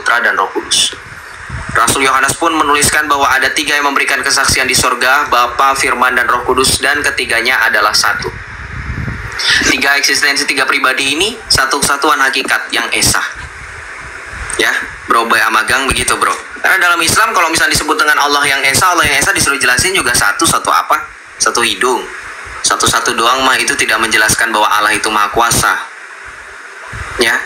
Putra, dan Roh Kudus. Rasul Yohanes pun menuliskan bahwa ada 3 yang memberikan kesaksian di sorga, Bapa, Firman, dan Roh Kudus, dan ketiganya adalah satu. 3 eksistensi, 3 pribadi ini satu kesatuan hakikat yang esa. Ya, bro, Magang begitu, bro. Karena dalam Islam kalau misalnya disebut dengan Allah yang esa disuruh jelasin juga satu apa? Satu hidung. Satu doang mah itu tidak menjelaskan bahwa Allah itu maha kuasa. Ya.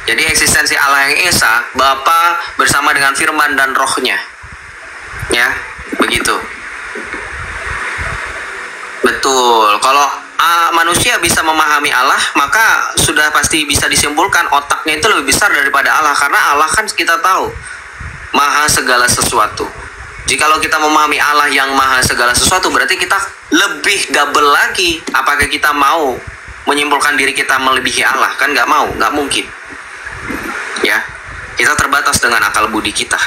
Jadi eksistensi Allah yang esa, Bapa bersama dengan Firman dan Rohnya. Ya, begitu. Betul. Kalau manusia bisa memahami Allah, maka sudah pasti bisa disimpulkan otaknya itu lebih besar daripada Allah. Karena Allah kan kita tahu maha segala sesuatu. Jikalau kita memahami Allah yang maha segala sesuatu, berarti kita lebih double lagi. Apakah kita mau menyimpulkan diri kita melebihi Allah? Kan nggak mau, nggak mungkin. Ya, kita terbatas dengan akal budi kita.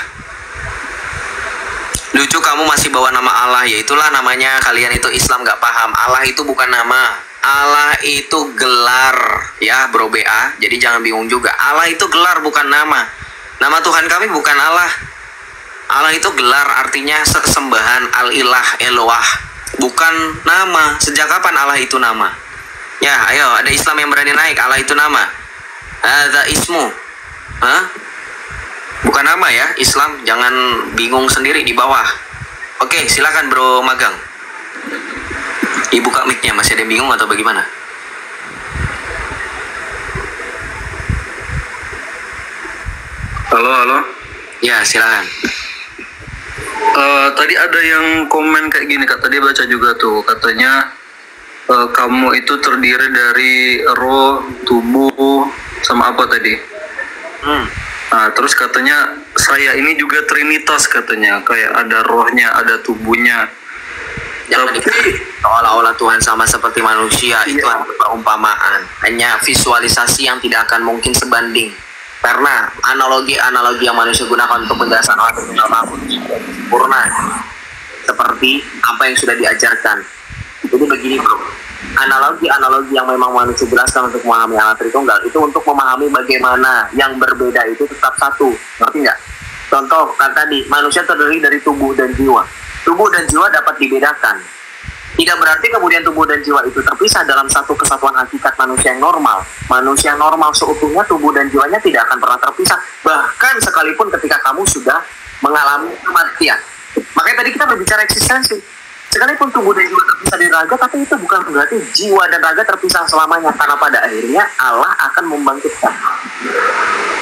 Lucu kamu masih bawa nama Allah, ya itulah namanya kalian itu Islam gak paham. Allah itu bukan nama, Allah itu gelar, ya bro BA. Jadi jangan bingung juga, Allah itu gelar bukan nama. Nama Tuhan kami bukan Allah. Allah itu gelar, artinya sesembahan, al-ilah, Eloah, bukan nama. Sejak kapan Allah itu nama? Ya ayo, ada Islam yang berani naik, Allah itu nama. Hadza ismu. Hah? Bukan nama ya, Islam, jangan bingung sendiri di bawah. Oke, silakan bro Magang. Dibuka mic-nya, masih ada yang bingung atau bagaimana? Halo. Ya, silakan. Tadi ada yang komen kayak gini, Kak. Tadi baca juga tuh, katanya kamu itu terdiri dari roh, tubuh, sama apa tadi? Nah, terus katanya saya ini juga trinitas katanya, kayak ada rohnya, ada tubuhnya. Jangan seolah-olah Tuhan sama seperti manusia, itu adalah perumpamaan, hanya visualisasi yang tidak akan mungkin sebanding. Karena analogi yang manusia gunakan untuk penjelasan Allah sempurna, seperti apa yang sudah diajarkan. Jadi begini bro, analogi yang memang manusia jelaskan untuk memahami Allah Tritunggal itu untuk memahami bagaimana yang berbeda itu tetap satu, ngerti nggak? Contoh kan tadi, manusia terdiri dari tubuh dan jiwa. Tubuh dan jiwa dapat dibedakan. Tidak berarti kemudian tubuh dan jiwa itu terpisah dalam satu kesatuan hakikat manusia yang normal. Manusia yang normal seutuhnya, tubuh dan jiwanya tidak akan pernah terpisah. Bahkan sekalipun ketika kamu sudah mengalami kematian. Makanya tadi kita berbicara eksistensi. Sekalipun tubuh dan jiwa terpisah dari raga, tapi itu bukan berarti jiwa dan raga terpisah selamanya. Karena pada akhirnya Allah akan membangkitkan.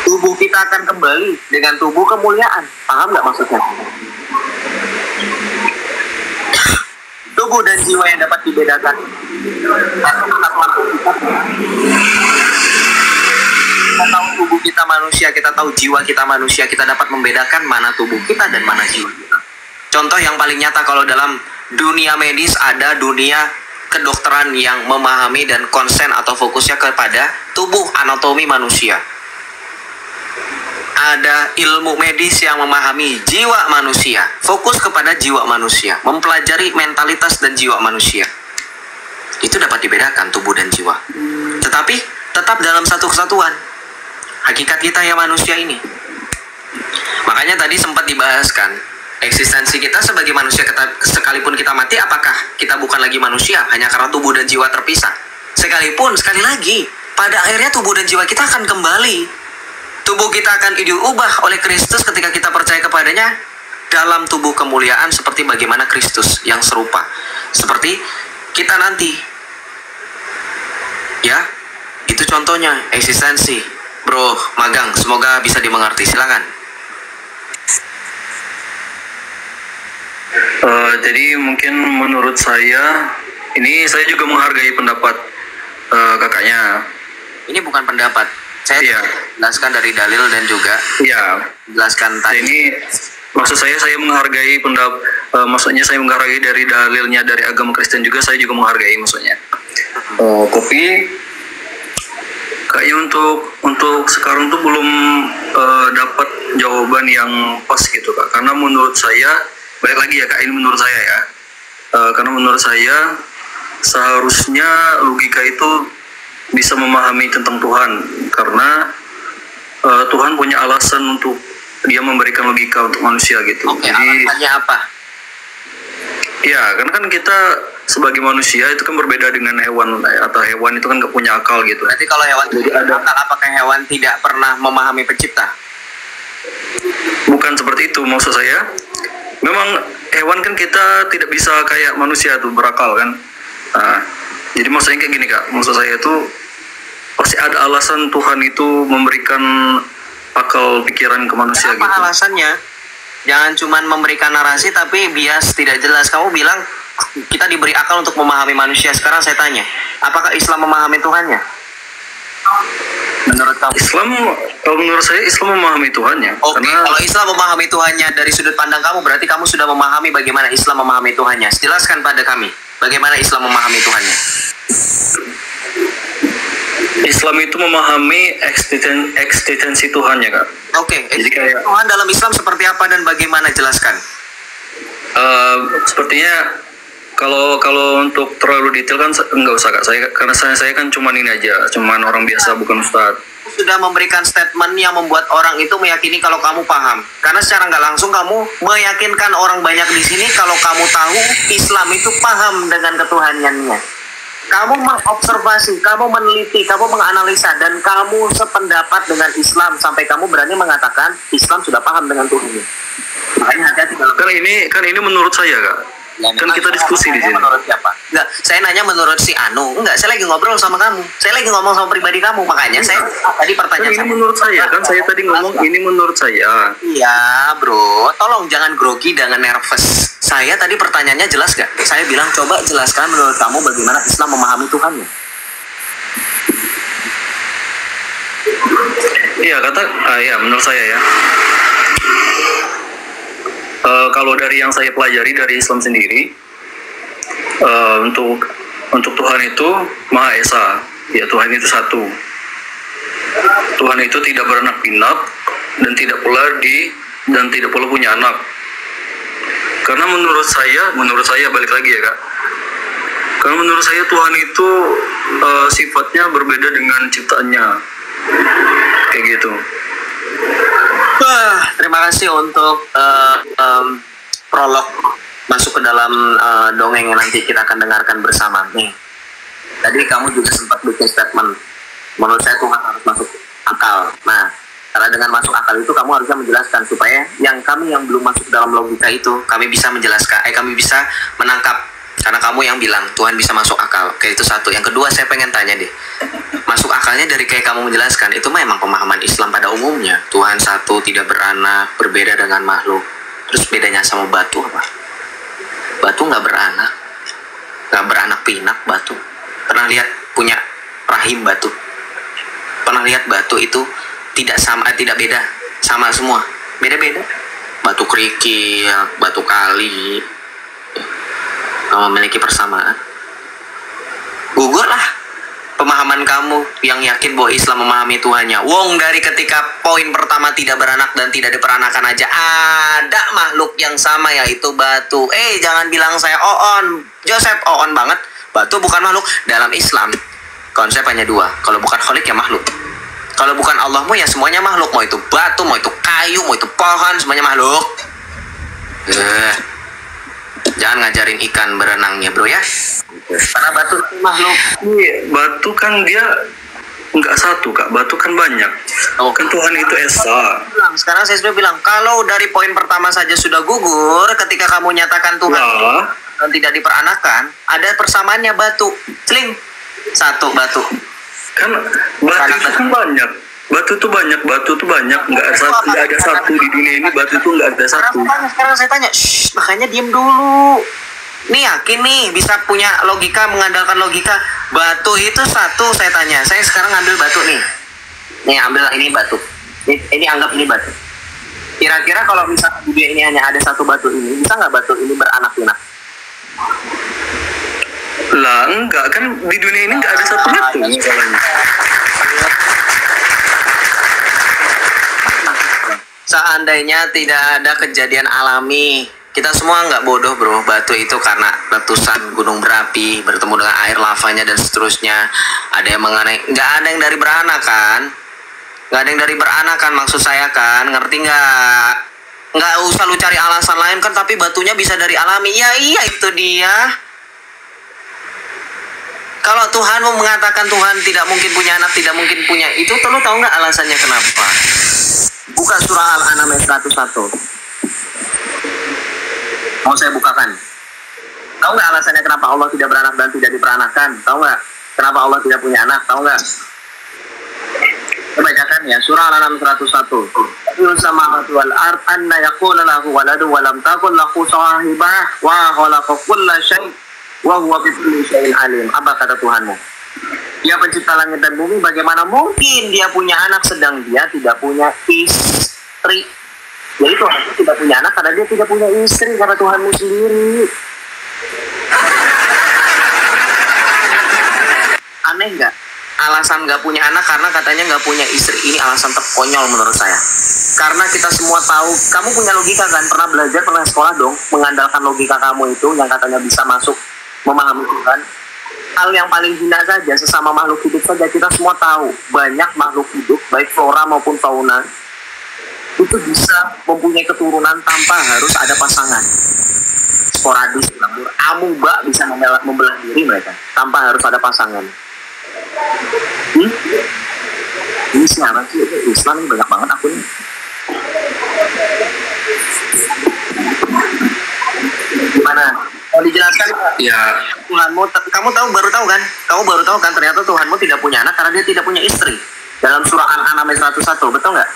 Tubuh kita akan kembali dengan tubuh kemuliaan. Paham nggak maksudnya? Tubuh dan jiwa yang dapat dibedakan. Kita tahu tubuh kita manusia, kita tahu jiwa kita manusia, kita dapat membedakan mana tubuh kita dan mana jiwa kita. Contoh yang paling nyata kalau dalam dunia medis, ada dunia kedokteran yang memahami dan konsen atau fokusnya kepada tubuh anatomi manusia. Ada ilmu medis yang memahami jiwa manusia, fokus kepada jiwa manusia, mempelajari mentalitas dan jiwa manusia. Itu dapat dibedakan tubuh dan jiwa. Tetapi tetap dalam satu kesatuan hakikat kita ya manusia ini. Makanya tadi sempat dibahaskan eksistensi kita sebagai manusia, sekalipun kita mati, apakah kita bukan lagi manusia hanya karena tubuh dan jiwa terpisah? Sekalipun, sekali lagi, pada akhirnya tubuh dan jiwa kita akan kembali. Tubuh kita akan diubah oleh Kristus ketika kita percaya kepadanya dalam tubuh kemuliaan seperti bagaimana Kristus yang serupa. Seperti kita nanti. Ya, itu contohnya eksistensi. Bro Magang, semoga bisa dimengerti. Silakan. Jadi mungkin menurut saya, ini saya juga menghargai pendapat kakaknya. Ini bukan pendapat, saya jelaskan dari dalil dan juga jelaskan tadi. Ini maksud saya menghargai maksudnya saya menghargai dari dalilnya dari agama Kristen juga, saya juga menghargai maksudnya. Tapi kayaknya untuk sekarang tuh belum dapat jawaban yang pas gitu Kak, karena menurut saya, balik lagi ya Kak, ini menurut saya ya, karena menurut saya seharusnya logika itu bisa memahami tentang Tuhan, karena Tuhan punya alasan untuk dia memberikan logika untuk manusia gitu. Oke, Jadi alasannya apa? ya, karena kan kita sebagai manusia itu kan berbeda dengan hewan, atau hewan itu kan nggak punya akal gitu. Berarti kalau hewan tidak ada akal, apakah hewan tidak pernah memahami pencipta? Bukan seperti itu maksud saya. Memang hewan kan kita tidak bisa kayak manusia tuh berakal kan. Nah, jadi maksudnya kayak gini kak, maksud saya itu pasti ada alasan Tuhan itu memberikan akal pikiran ke manusia. Apa gitu. Alasannya? Jangan cuman memberikan narasi tapi bias tidak jelas. Kamu bilang kita diberi akal untuk memahami manusia. Sekarang saya tanya, apakah Islam memahami Tuhannya? Menurut kamu? Kalau menurut saya Islam memahami Tuhannya. Oke, kalau Islam memahami Tuhannya dari sudut pandang kamu, berarti kamu sudah memahami bagaimana Islam memahami Tuhannya. Jelaskan pada kami, bagaimana Islam memahami Tuhannya. Islam itu memahami eksistensi Tuhannya kak. Oke, jadi kayak Tuhan dalam Islam seperti apa dan bagaimana, jelaskan. Sepertinya kalau untuk terlalu detail kan enggak usah kak. Karena saya kan cuman ini aja, cuman orang biasa, bukan ustadz. Sudah memberikan statement yang membuat orang itu meyakini kalau kamu paham. Karena secara nggak langsung kamu meyakinkan orang banyak di sini kalau kamu tahu Islam itu paham dengan ketuhanannya. Kamu mengobservasi, kamu meneliti, kamu menganalisa, dan kamu sependapat dengan Islam sampai kamu berani mengatakan Islam sudah paham dengan Tuhannya. Makanya hati-hati kalau kan ini menurut saya kak. Ya, kan kita diskusi di sini. Menurut siapa? Enggak, saya nanya menurut si Anu. Enggak, saya lagi ngobrol sama kamu. Saya lagi ngomong sama pribadi kamu. Makanya saya tadi pertanyaan kan ini menurut saya. Kan saya tadi ngomong ini menurut saya. Iya, bro. Tolong jangan grogi, jangan nervous. Saya tadi pertanyaannya jelas gak? Saya bilang coba jelaskan menurut kamu bagaimana Islam memahami Tuhannya. Iya, ya menurut saya ya. Kalau dari yang saya pelajari dari Islam sendiri, untuk Tuhan itu Maha Esa, ya Tuhan itu satu. Tuhan itu tidak beranak pinak dan tidak pula punya anak. Karena menurut saya balik lagi ya kak. Karena menurut saya Tuhan itu sifatnya berbeda dengan ciptaannya, kayak gitu. Terima kasih untuk prolog masuk ke dalam dongeng yang nanti kita akan dengarkan bersama nih. Tadi kamu juga sempat bikin statement, menurut saya Tuhan harus masuk akal. Nah, karena dengan masuk akal itu kamu harusnya menjelaskan supaya yang belum masuk dalam logika itu kami bisa menjelaskan, kami bisa menangkap. Karena kamu yang bilang Tuhan bisa masuk akal. Oke, itu satu. Yang kedua saya pengen tanya deh, masuk akalnya dari kayak kamu menjelaskan itu memang pemahaman Islam pada umumnya. Tuhan satu, tidak beranak, berbeda dengan makhluk. Terus bedanya sama batu apa? Batu nggak beranak pinak batu. Pernah lihat punya rahim batu? Pernah lihat batu itu tidak beda, sama semua, beda-beda. Batu kerikil, batu kali, memiliki persamaan. Gugurlah pemahaman kamu yang yakin bahwa Islam memahami Tuhannya. Wong dari ketika poin pertama tidak beranak dan tidak diperanakan aja ada makhluk yang sama, yaitu batu. Jangan bilang saya Joseph banget. Batu bukan makhluk. Dalam Islam konsep hanya dua, kalau bukan Khalik ya makhluk. Kalau bukan Allahmu ya semuanya makhluk. Mau itu batu, mau itu kayu, mau itu pohon, semuanya makhluk. Jangan ngajarin ikan berenangnya bro ya. Karena batu makhluk. Iya, batu kan dia nggak satu kak, batu kan banyak. Kan Tuhan itu Esa. Sekarang saya sudah bilang, kalau dari poin pertama saja sudah gugur ketika kamu nyatakan Tuhan dan tidak diperanakan, ada persamaannya batu. Celing. Satu batu. Kan batu itu kan banyak. Batu tuh banyak, nggak ada satu di dunia ini. Batu tuh nggak ada satu. Sekarang saya tanya, makanya diem dulu. Nih yakin nih bisa punya logika, mengandalkan logika. Batu itu satu, saya tanya. Saya sekarang ambil batu nih. Nih ambil ini batu. Ini anggap ini batu. Kira-kira kalau misalnya di dunia ini hanya ada satu batu ini, bisa nggak batu ini beranak pinak? Lah enggak, kan di dunia ini nggak ada satu batu masalahnya. Seandainya tidak ada kejadian alami, kita semua nggak bodoh bro. Batu itu karena letusan gunung berapi bertemu dengan air lavanya dan seterusnya. Ada yang mengenai, nggak ada yang dari beranak kan? Nggak ada yang dari beranak kan maksud saya kan, ngerti nggak? Nggak usah lu cari alasan lain kan, tapi batunya bisa dari alami. Ya iya itu dia. Kalau Tuhan mau mengatakan Tuhan tidak mungkin punya anak, tidak mungkin punya itu, lu tahu nggak alasannya kenapa? Buka surah Al-An'am ayat 101. Mau saya bukakan? Tahu nggak alasannya kenapa Allah tidak beranak dan tidak diperanakan? Tahu nggak? Kenapa Allah tidak punya anak? Tahu nggak? Bacakan ya, surah Al-An'am 101. Samawati wal ard anna yakuna lahu waladu wa lam takun lahu sahibah wa khalaqa kulla syai' wa huwa bi kulli syai'in alim. Apa kata Tuhanmu? Dia pencipta langit dan bumi, bagaimana mungkin dia punya anak sedang dia tidak punya istri? Jadi Tuhan tidak punya anak karena dia tidak punya istri, karena Tuhanmu sendiri. Aneh nggak? Alasan nggak punya anak karena katanya nggak punya istri, ini alasan terkonyol menurut saya. Karena kita semua tahu, kamu punya logika kan? Pernah belajar, pernah sekolah dong, mengandalkan logika kamu itu yang katanya bisa masuk memahami Tuhan. Hal yang paling hina saja, sesama makhluk hidup saja, kita semua tahu banyak makhluk hidup, baik flora maupun fauna, itu bisa mempunyai keturunan tanpa harus ada pasangan. Sporadis, amuba bisa membelah diri mereka tanpa harus ada pasangan. Ini siapa sih? Islam ini banyak banget aku nih. Gimana? Mau dijelaskan? Ya. Tuhanmu, kamu baru tahu kan? Kamu baru tahu kan ternyata Tuhanmu tidak punya anak karena dia tidak punya istri. Dalam surah Al-An'am ayat 101, betul nggak?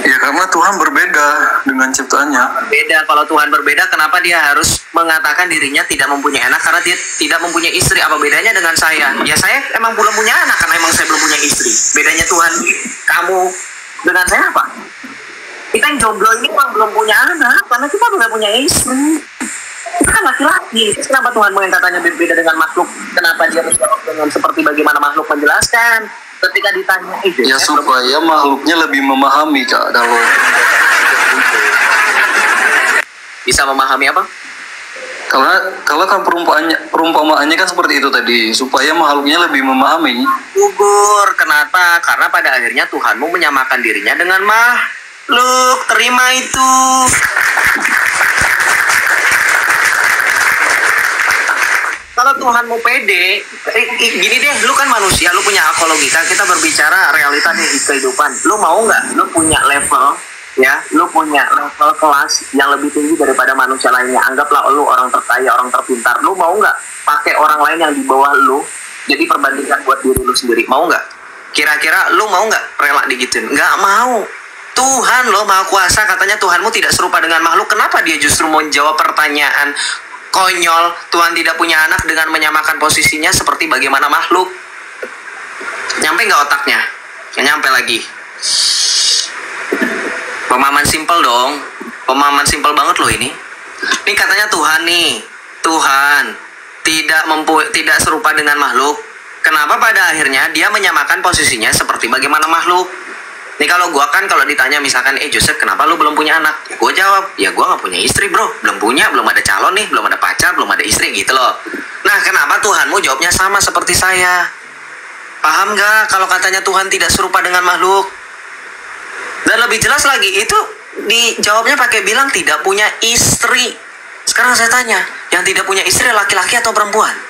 Ya karena Tuhan berbeda dengan ciptaannya. Beda. Kalau Tuhan berbeda, kenapa dia harus mengatakan dirinya tidak mempunyai anak karena dia tidak mempunyai istri? Apa bedanya dengan saya? Ya saya emang belum punya anak karena emang saya belum punya istri. Bedanya Tuhan, kamu dengan saya apa? Kita yang jomblo ini emang belum punya anak karena kita belum punya istri. Kita kan laki-laki. Kenapa Tuhan yang katanya berbeda dengan makhluk? Kenapa dia menjawab dengan seperti bagaimana makhluk menjelaskan? Ketika ditanya ya supaya makhluknya lebih memahami Kak. Bisa memahami apa? Kalau kan perumpamaannya kan seperti itu tadi, supaya makhluknya lebih memahami. Gugur. Kenapa? Karena pada akhirnya Tuhanmu menyamakan dirinya dengan makhluk. Terima itu. Kalau Tuhanmu pede, gini deh, lu kan manusia, lu punya akal logika, kita berbicara realita di kehidupan. Lu mau nggak? Lu punya level, ya, lu punya level kelas yang lebih tinggi daripada manusia lainnya. Anggaplah lu orang terkaya, orang terpintar. Lu mau nggak pakai orang lain yang di bawah lu jadi perbandingan buat diri lu sendiri? Mau nggak? Kira-kira lu mau nggak rela digituin? Nggak mau. Tuhan lo Maha Kuasa, katanya Tuhanmu tidak serupa dengan makhluk. Kenapa dia justru mau jawab pertanyaan konyol, Tuhan tidak punya anak dengan menyamakan posisinya seperti bagaimana makhluk? Nyampe nggak otaknya? Nggak nyampe lagi. Pemahaman simpel dong. Pemahaman simpel banget loh ini. Ini katanya Tuhan nih. Tuhan tidak serupa dengan makhluk. Kenapa pada akhirnya dia menyamakan posisinya seperti bagaimana makhluk? Nih kalau gue kan kalau ditanya misalkan, Joseph kenapa lu belum punya anak? Gue jawab, ya gue gak punya istri bro. Belum ada calon nih, belum ada pacar, belum ada istri gitu loh. Nah kenapa Tuhanmu jawabnya sama seperti saya? Paham gak kalau katanya Tuhan tidak serupa dengan makhluk? Dan lebih jelas lagi, itu dijawabnya pakai bilang tidak punya istri. Sekarang saya tanya, yang tidak punya istri laki-laki atau perempuan?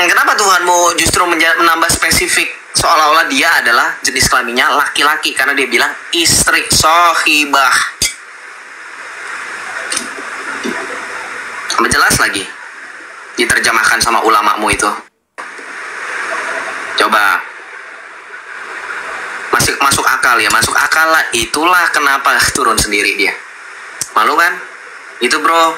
Kenapa Tuhanmu justru menambah spesifik seolah-olah dia adalah jenis kelaminnya laki-laki? Karena dia bilang istri, sohibah. Jelas lagi diterjemahkan sama ulamamu itu. Coba masuk akal ya, masuk akal lah. Itulah kenapa turun sendiri dia. Malu kan? Itu bro.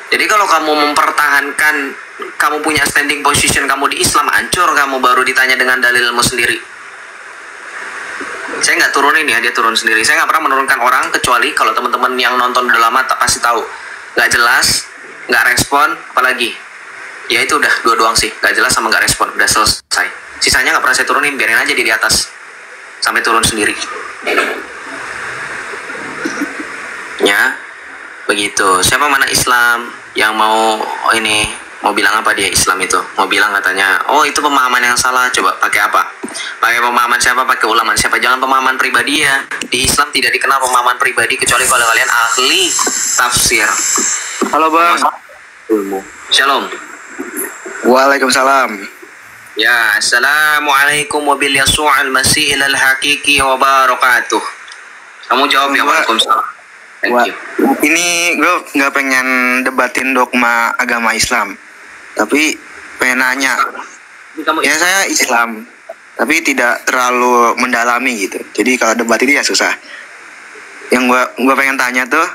Jadi kalau kamu mempertahankan kamu punya standing position kamu di Islam, hancur kamu baru ditanya dengan dalilmu sendiri. Saya nggak turunin ya, dia turun sendiri. Saya nggak pernah menurunkan orang kecuali kalau teman-teman yang nonton udah lama tak pasti tahu. Nggak jelas, nggak respon, apalagi. Ya itu udah dua doang sih, nggak jelas sama nggak respon, udah selesai. Sisanya nggak pernah saya turunin, biarin aja di atas sampai turun sendiri. Ya, begitu. Siapa mana Islam yang mau ini Mau bilang apa dia Islam itu? Mau bilang katanya, oh itu pemahaman yang salah. Coba pakai apa? Pakai pemahaman siapa? Pakai ulama siapa? Jangan pemahaman pribadi ya. Di Islam tidak dikenal pemahaman pribadi kecuali kalau kalian ahli tafsir. Halo Bang. Shalom. Waalaikumsalam. Ya, assalamualaikum wabil yasu'al masih ilal hakiki wa barakatuh. Kamu jawab ya, waalaikumsalam. Thank you. Ini gue nggak pengen debatin dogma agama Islam, tapi pengen nanya. Ya saya Islam, tapi tidak terlalu mendalami gitu. Jadi kalau debat ini ya susah. Yang gua pengen tanya tuh,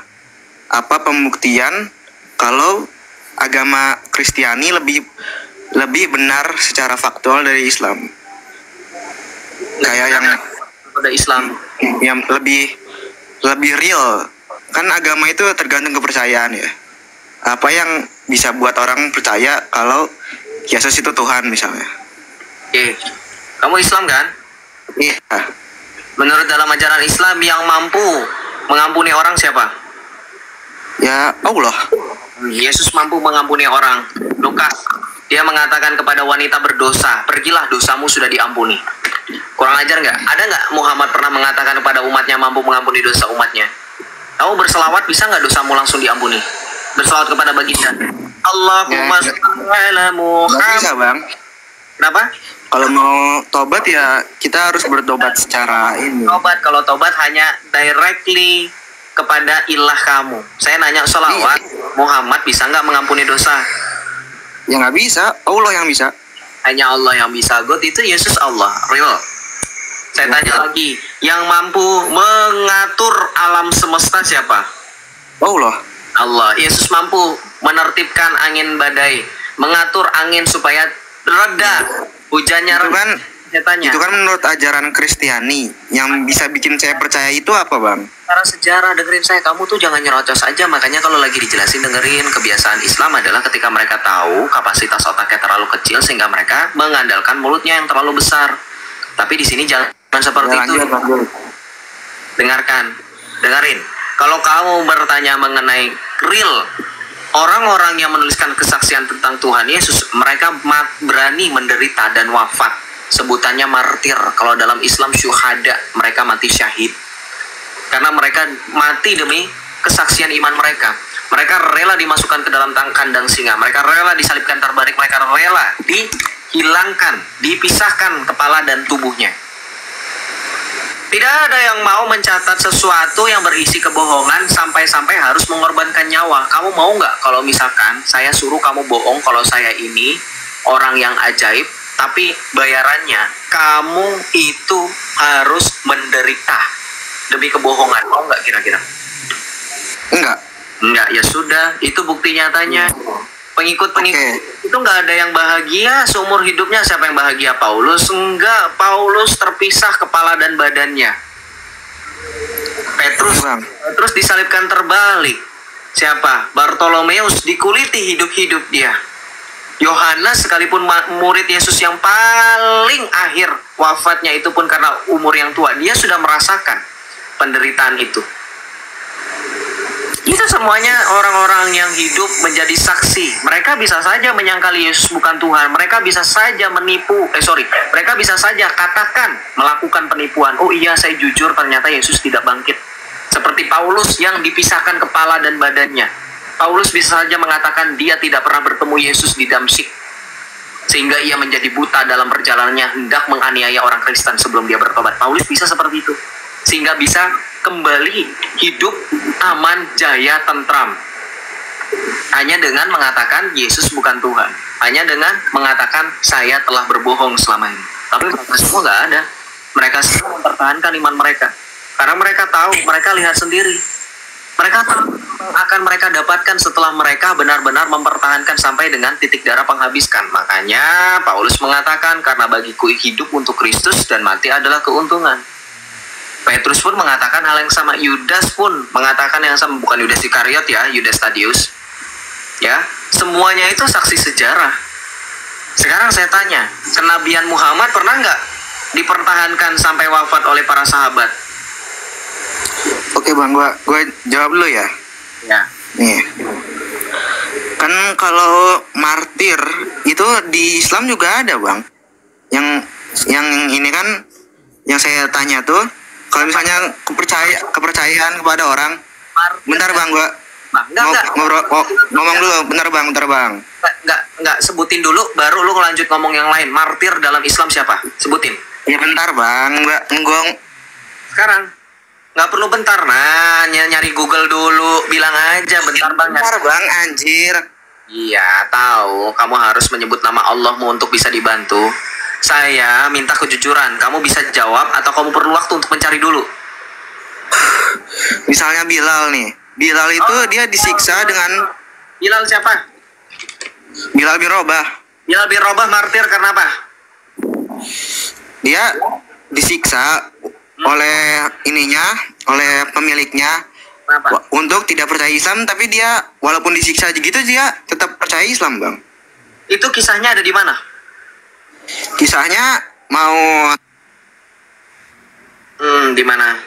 apa pembuktian kalau agama Kristiani lebih benar secara faktual dari Islam? Kayak yang pada Islam yang lebih real. Kan agama itu tergantung kepercayaan ya. Apa yang bisa buat orang percaya kalau Yesus itu Tuhan misalnya? Oke, kamu Islam kan? Iya. Menurut dalam ajaran Islam yang mampu mengampuni orang siapa? Ya Allah. Yesus mampu mengampuni orang. Lukas, dia mengatakan kepada wanita berdosa, pergilah dosamu sudah diampuni. Kurang ajar nggak? Ada nggak Muhammad pernah mengatakan kepada umatnya mampu mengampuni dosa umatnya? Kamu berselawat bisa nggak dosamu langsung diampuni? Berselawat kepada baginda. Allahumma shalli ala Muhammad. Bisa Bang. Kenapa? Kalau mau tobat ya kita harus bertobat secara ini. Kalau tobat hanya directly kepada ilah kamu. Saya nanya selawat, Muhammad bisa nggak mengampuni dosa? Ya nggak bisa, Allah yang bisa. Hanya Allah yang bisa. God itu Yesus Allah, real. Saya tanya lagi, yang mampu mengatur alam semesta siapa? Allah. Allah. Yesus mampu menertibkan angin badai, mengatur angin supaya reda, hujannya reda. Itu kan menurut ajaran Kristiani. Yang bisa bikin saya percaya itu apa Bang? Karena sejarah, dengerin saya, kamu tuh jangan nyerocos aja. Makanya kalau lagi dijelasin dengerin. Kebiasaan Islam adalah ketika mereka tahu kapasitas otaknya terlalu kecil sehingga mereka mengandalkan mulutnya yang terlalu besar. Tapi di sini jangan seperti itu. Dengerin. Kalau kamu bertanya mengenai real orang-orang yang menuliskan kesaksian tentang Tuhan Yesus, mereka berani menderita dan wafat. Sebutannya martir. Kalau dalam Islam syuhada, mereka mati syahid. Karena mereka mati demi kesaksian iman mereka. Mereka rela dimasukkan ke dalam kandang singa. Mereka rela disalibkan terbalik. Mereka rela dihilangkan, dipisahkan kepala dan tubuhnya. Tidak ada yang mau mencatat sesuatu yang berisi kebohongan sampai-sampai harus mengorbankan nyawa. Kamu mau nggak kalau misalkan saya suruh kamu bohong kalau saya ini orang yang ajaib, tapi bayarannya kamu itu harus menderita demi kebohongan? Mau nggak kira-kira? Enggak, ya sudah. Itu bukti nyatanya. Pengikut-pengikut itu nggak ada yang bahagia seumur hidupnya. Siapa yang bahagia? Paulus? Enggak. Paulus terpisah kepala dan badannya. Petrus disalibkan terbalik. Siapa? Bartolomeus dikuliti hidup-hidup dia. Yohanes sekalipun murid Yesus yang paling akhir wafatnya itu pun karena umur yang tua, dia sudah merasakan penderitaan itu. Itu semuanya orang-orang yang hidup menjadi saksi. Mereka bisa saja menyangkali Yesus bukan Tuhan. Mereka bisa saja mereka bisa saja katakan, melakukan penipuan. Oh iya, saya jujur, ternyata Yesus tidak bangkit. Seperti Paulus yang dipisahkan kepala dan badannya. Paulus bisa saja mengatakan dia tidak pernah bertemu Yesus di Damsyik. Sehingga ia menjadi buta dalam perjalanannya hendak menganiaya orang Kristen sebelum dia bertobat. Paulus bisa seperti itu. Sehingga bisa kembali hidup aman, jaya, tentram. Hanya dengan mengatakan Yesus bukan Tuhan. Hanya dengan mengatakan saya telah berbohong selama ini. Tapi mereka semua nggak ada. Mereka semua mempertahankan iman mereka. Karena mereka tahu, mereka lihat sendiri. Mereka tahu akan mereka dapatkan setelah mereka benar-benar mempertahankan sampai dengan titik darah penghabiskan. Makanya Paulus mengatakan, karena bagiku hidup untuk Kristus dan mati adalah keuntungan. Petrus pun mengatakan hal yang sama. Yudas pun mengatakan yang sama. Bukan Yudas Iskariot ya, Yudas Tadius. Ya, semuanya itu saksi sejarah. Sekarang saya tanya, kenabian Muhammad pernah nggak dipertahankan sampai wafat oleh para sahabat? Oke Bang, gue jawab dulu ya. Ya. Nih, Kan kalau martir itu di Islam juga ada, Bang. Yang ini kan yang saya tanya tuh, kalau misalnya kepercayaan kepada orang. Bentar, Bang, gua ngomong dulu, bentar bang. Nggak sebutin dulu, baru lu lanjut ngomong yang lain. Martir dalam Islam siapa? Sebutin. Ya bentar bang, gua sekarang nggak perlu bentar, nah nyari Google dulu, bilang aja bentar bang. Bentar bang, anjir. Iya tahu, kamu harus menyebut nama Allahmu untuk bisa dibantu. Saya minta kejujuran, kamu bisa jawab atau kamu perlu waktu untuk mencari dulu? Misalnya Bilal nih. Bilal itu dia disiksa dengan... Bilal siapa? Bilal bin Rabah. Bilal bin Rabah martir karena apa? Dia disiksa oleh oleh pemiliknya. Kenapa? Untuk tidak percaya Islam, tapi dia walaupun disiksa gitu dia tetap percaya Islam, Bang. Itu kisahnya ada di mana? Kisahnya mau... di mana?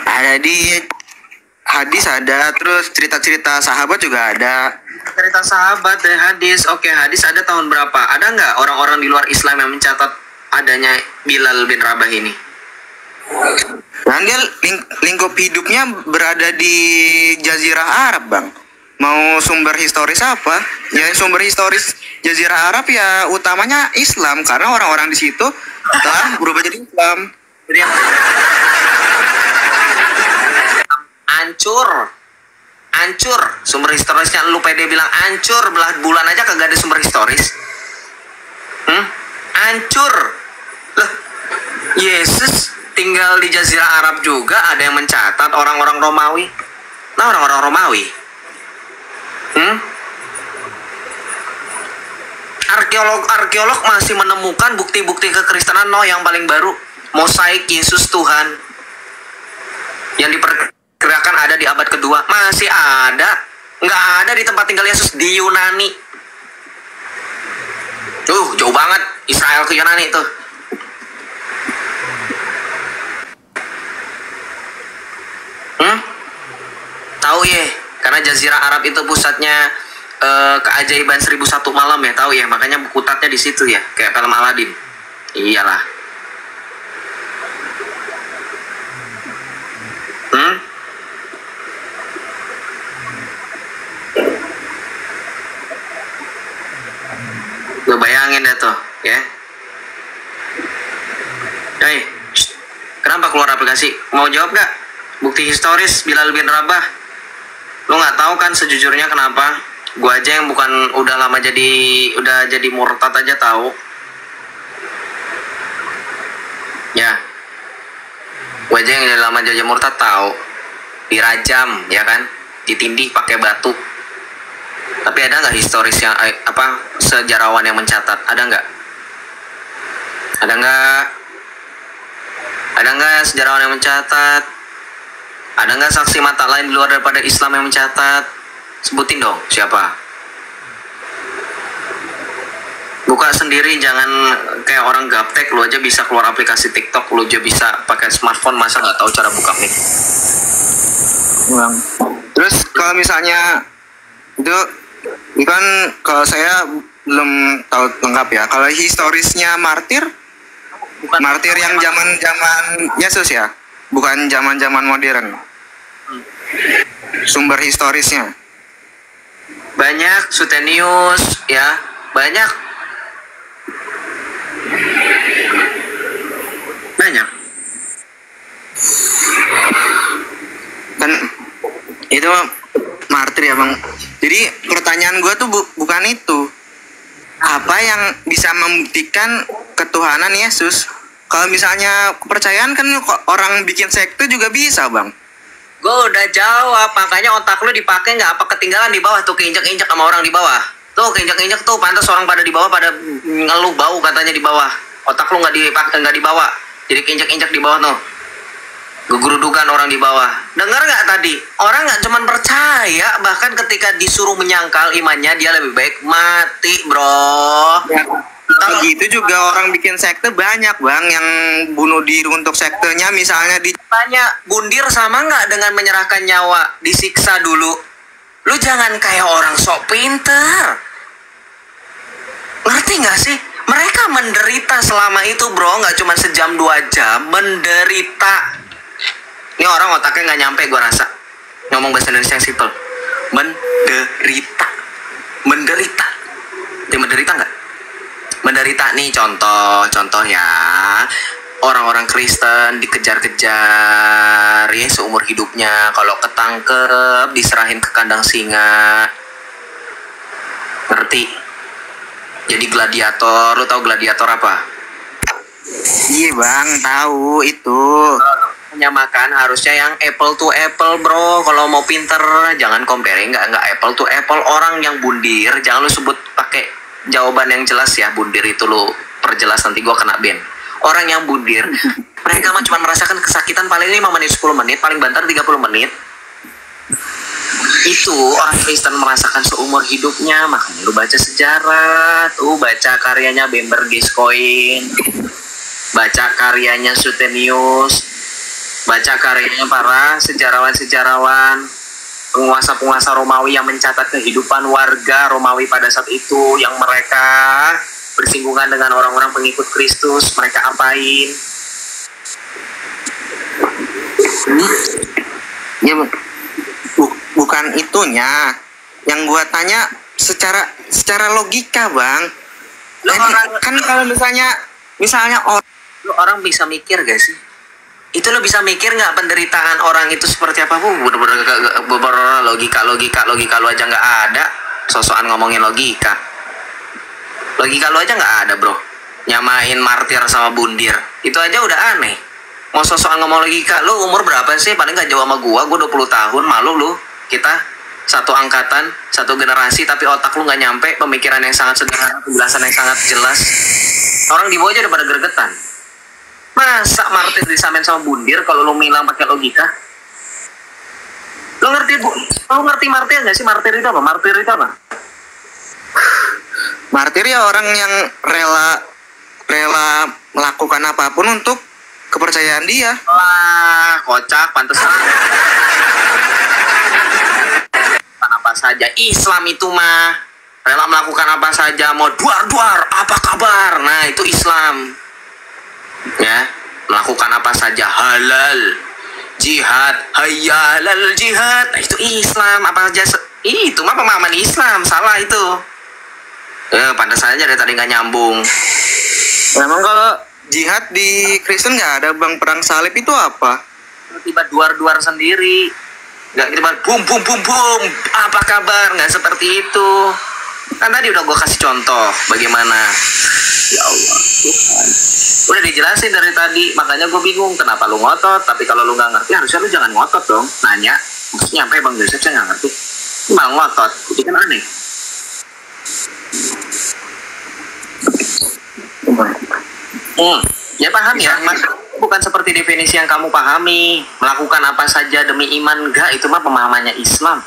Ada di hadis ada, terus cerita-cerita sahabat juga ada. Cerita sahabat dan hadis. Oke, hadis ada tahun berapa? Ada nggak orang-orang di luar Islam yang mencatat adanya Bilal bin Rabah ini? Dan dia lingkup hidupnya berada di Jazirah Arab, Bang. Mau sumber historis apa? Ya sumber historis Jazirah Arab ya utamanya Islam, karena orang-orang di situ telah berubah jadi Islam. Jadi hancur sumber historisnya. Lu pede bilang hancur, belah bulan aja kagak ada sumber historis. Hancur lah. Yesus tinggal di Jazirah Arab juga, ada yang mencatat orang-orang Romawi. Nah, orang-orang Romawi arkeolog masih menemukan bukti-bukti kekristenan yang paling baru, mosaik Yesus Tuhan yang diperkirakan ada di abad kedua, masih ada. Nggak ada di tempat tinggal Yesus di Yunani. Jauh banget Israel ke Yunani tuh. Tahu ya, karena Jazirah Arab itu pusatnya keajaiban 1001 malam ya, tahu ya, makanya kutatnya di situ ya, kayak film Aladin. Iyalah. Lu bayangin deh tuh, ya. Hey, kenapa keluar aplikasi? Mau jawab gak? Bukti historis Bilal bin Rabah. Lu nggak tahu kan sejujurnya kenapa? Gua aja yang bukan udah jadi murtad aja tahu. Ya. Gua aja yang udah lama jadi murtad tahu. Dirajam, ya kan? Ditindih pakai batu. Tapi ada nggak historis yang sejarawan yang mencatat? Ada nggak? Ada nggak sejarawan yang mencatat? Ada nggak saksi mata lain di luar daripada Islam yang mencatat? Sebutin dong, siapa? Buka sendiri, jangan kayak orang gaptek. Lu aja bisa keluar aplikasi TikTok, lu aja bisa pakai smartphone, masa nggak tahu cara buka mic? Terus kalau misalnya itu kan kalau saya belum tahu lengkap ya. Kalau historisnya martir, bukan martir yang zaman Yesus ya, bukan zaman modern. Sumber historisnya banyak, Suetonius ya, banyak kan itu martir ya, Bang. Jadi pertanyaan gue tuh bukan itu, apa yang bisa membuktikan ketuhanan Yesus. Kalau misalnya kepercayaan kan orang bikin sekte juga bisa, Bang. Gue udah jawab, makanya otak lu dipakai nggak? Apa ketinggalan di bawah tuh, keinjak-injak sama orang di bawah? Tuh keinjak-injak tuh, pantas orang pada di bawah pada ngeluh bau katanya di bawah. Otak lu nggak dibawa, jadi keinjak-injak di bawah tuh. Gegerudukan orang di bawah. Dengar nggak tadi? Orang nggak cuman percaya, bahkan ketika disuruh menyangkal imannya, dia lebih baik mati, bro. Ya. Begitu juga orang bikin sekte banyak, Bang, yang bunuh diri untuk sektenya. Misalnya Tanya, bundir sama nggak dengan menyerahkan nyawa, disiksa dulu? Lu jangan kayak orang sok pinter. Ngerti gak sih? Mereka menderita selama itu bro, gak cuma sejam 2 jam, menderita. Ini orang otaknya gak nyampe gue rasa. Ngomong bahasa Indonesia yang simple. Menderita. Menderita. Dia menderita gak? Menderita nih contoh ya. Orang-orang Kristen dikejar-kejar ya seumur hidupnya. Kalau ketangkep diserahin ke kandang singa. Ngerti? Jadi gladiator. Lu tahu gladiator apa? Iya bang, tahu itu. Menyamakan harusnya yang apple to apple bro. Kalau mau pinter jangan comparing, nggak apple to apple. Orang yang bundir jangan lu sebut pakai jawaban yang jelas ya. Bundir itu lu perjelas, nanti gua kena ban. Orang yang bundir mereka mah cuma merasakan kesakitan paling 5 menit 10 menit, paling banter 30 menit. Itu orang Kristen merasakan seumur hidupnya. Makanya lu baca sejarah tuh, baca karyanya Bember Gascoigne, baca karyanya Suetonius, baca karyanya para sejarawan-sejarawan, penguasa-penguasa Romawi yang mencatat kehidupan warga Romawi pada saat itu, yang mereka bersinggungan dengan orang-orang pengikut Kristus, mereka apain. Ya bukan itunya. Yang gua tanya secara logika bang. Kan kalau misalnya orang bisa mikir gak sih? Itu lo bisa mikir nggak penderitaan orang itu seperti apa? Bener-bener logika lo aja nggak ada. Sosokan ngomongin logika lo aja nggak ada bro. Nyamain martir sama bundir itu aja udah aneh. Mau sosokan ngomong logika. Lo umur berapa sih? Paling nggak jauh sama gua 20 tahun. Malu lu. Kita satu angkatan, satu generasi, tapi otak lu nggak nyampe. Pemikiran yang sangat sederhana, penjelasan yang sangat jelas. Orang di bawah aja udah pada gregetan. Masa martir disamain sama bundir kalau lu bilang pakai logika? Lu ngerti martir nggak sih? Martir itu apa? martir ya orang yang rela melakukan apapun untuk kepercayaan dia. Wah, kocak, pantesan. Apa saja Islam itu mah rela melakukan apa saja, mau duar apa kabar, nah itu Islam ya. Melakukan apa saja, halal, jihad, hayya halal jihad, nah itu Islam. Apa aja itu mah pemahaman Islam, salah itu. Pantas saja dari tadi nggak nyambung. Emang kalau jihad di Kristen nggak ada bang? Perang salib itu apa? Tiba duar sendiri, nggak tiba bum apa kabar, nggak seperti itu. Kan tadi udah gue kasih contoh bagaimana. Ya Allah Tuhan, udah dijelasin dari tadi, makanya gue bingung kenapa lu ngotot. Tapi kalau lu nggak ngerti harusnya lu jangan ngotot dong, nanya maksudnya apa ya bang Joseph, saya nggak ngerti, malah ngotot, itu kan aneh. Ya paham ya, mas. Bukan seperti definisi yang kamu pahami. Melakukan apa saja demi iman, enggak. Itu mah pemahamannya Islam.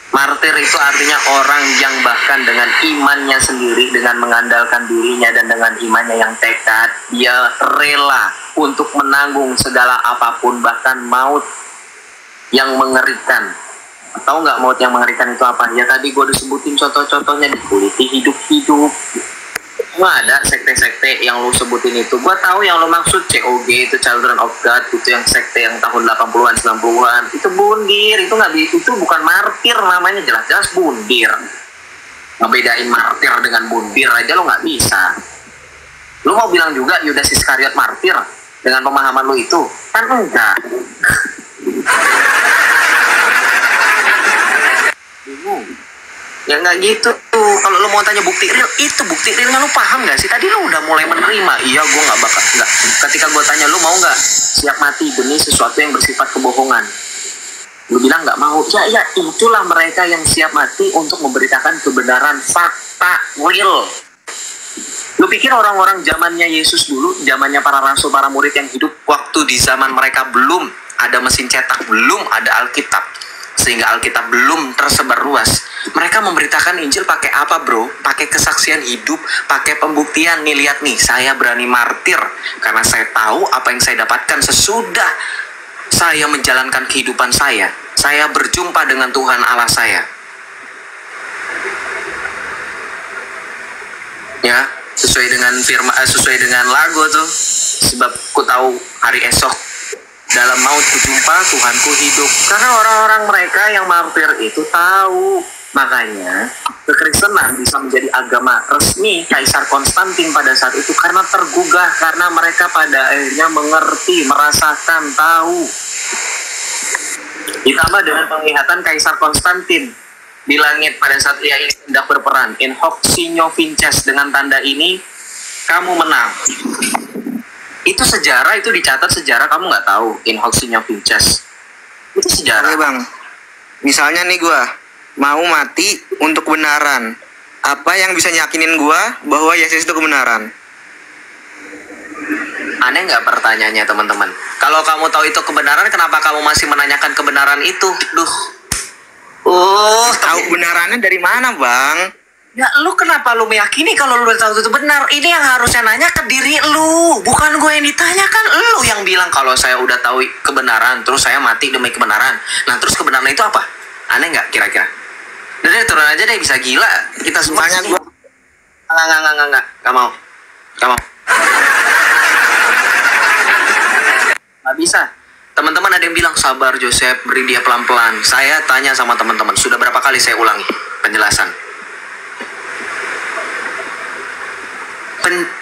Martir itu artinya orang yang bahkan dengan imannya sendiri, dengan mengandalkan dirinya dan dengan imannya yang tekad, dia rela untuk menanggung segala apapun, bahkan maut yang mengerikan. Tahu nggak maut yang mengerikan itu apa? Ya tadi gue disebutin contoh-contohnya, dikuliti hidup-hidup. Nggak ada sekte-sekte yang lu sebutin itu. Gue tahu yang lu maksud COG itu, Children of God, itu yang sekte yang tahun 80-an 90-an. Itu bundir, itu nggak, itu bukan martir namanya, jelas-jelas bundir. Ngebedain martir dengan bundir aja lu nggak bisa. Lu mau bilang juga Yudas Iskariot martir dengan pemahaman lu itu? Kan enggak. Bingung. Ya nggak gitu tuh. Kalau lu mau tanya bukti real, itu bukti realnya lu paham nggak sih? Tadi lu udah mulai menerima. Iya, gue nggak bakal nggak. Ketika gue tanya lu mau nggak siap mati demi sesuatu yang bersifat kebohongan, lu bilang nggak mau. Ya itulah mereka yang siap mati untuk memberitakan kebenaran, fakta real. Lu pikir orang-orang zamannya Yesus dulu, zamannya para rasul, para murid yang hidup waktu di zaman mereka belum ada mesin cetak, belum ada Alkitab, sehingga Alkitab belum tersebar luas, mereka memberitakan Injil pakai apa bro? Pakai kesaksian hidup, pakai pembuktian. Nih lihat nih, saya berani martir karena saya tahu apa yang saya dapatkan sesudah saya menjalankan kehidupan saya. saya berjumpa dengan Tuhan Allah saya. Ya, sesuai dengan sesuai dengan lagu tuh. Sebab ku tahu hari esok dalam maut kujumpa Tuhanku hidup. Karena orang-orang mereka yang mampir itu tahu. Makanya kekristenan bisa menjadi agama resmi Kaisar Konstantin pada saat itu karena tergugah, karena mereka pada akhirnya mengerti, merasakan, tahu. Ditambah dengan penglihatan Kaisar Konstantin di langit pada saat ia hendak berperan. In hoc signo vinces, dengan tanda ini kamu menang. Itu sejarah, itu dicatat sejarah, kamu nggak tahu in hoc signo vinces. Itu sejarah. Oke bang, misalnya nih gue mau mati untuk kebenaran, apa yang bisa nyakinin gue bahwa Yesus itu kebenaran? Aneh nggak pertanyaannya teman-teman? Kalau kamu tahu itu kebenaran, kenapa kamu masih menanyakan kebenaran itu? Duh. Tahu kebenarannya dari mana bang? Ya lu kenapa lu meyakini kalau lu udah tahu itu benar? Ini yang harusnya nanya ke diri lu, bukan gue yang ditanyakan. Lu yang bilang kalau saya udah tahu kebenaran, terus saya mati demi kebenaran. Nah terus kebenaran itu apa? Aneh nggak kira-kira? Udah deh, turun aja deh, bisa gila kita semuanya. Gua nggak mau. Nggak bisa. Teman-teman ada yang bilang sabar Joseph, beri dia pelan-pelan. Saya tanya sama teman-teman, sudah berapa kali saya ulangi penjelasan.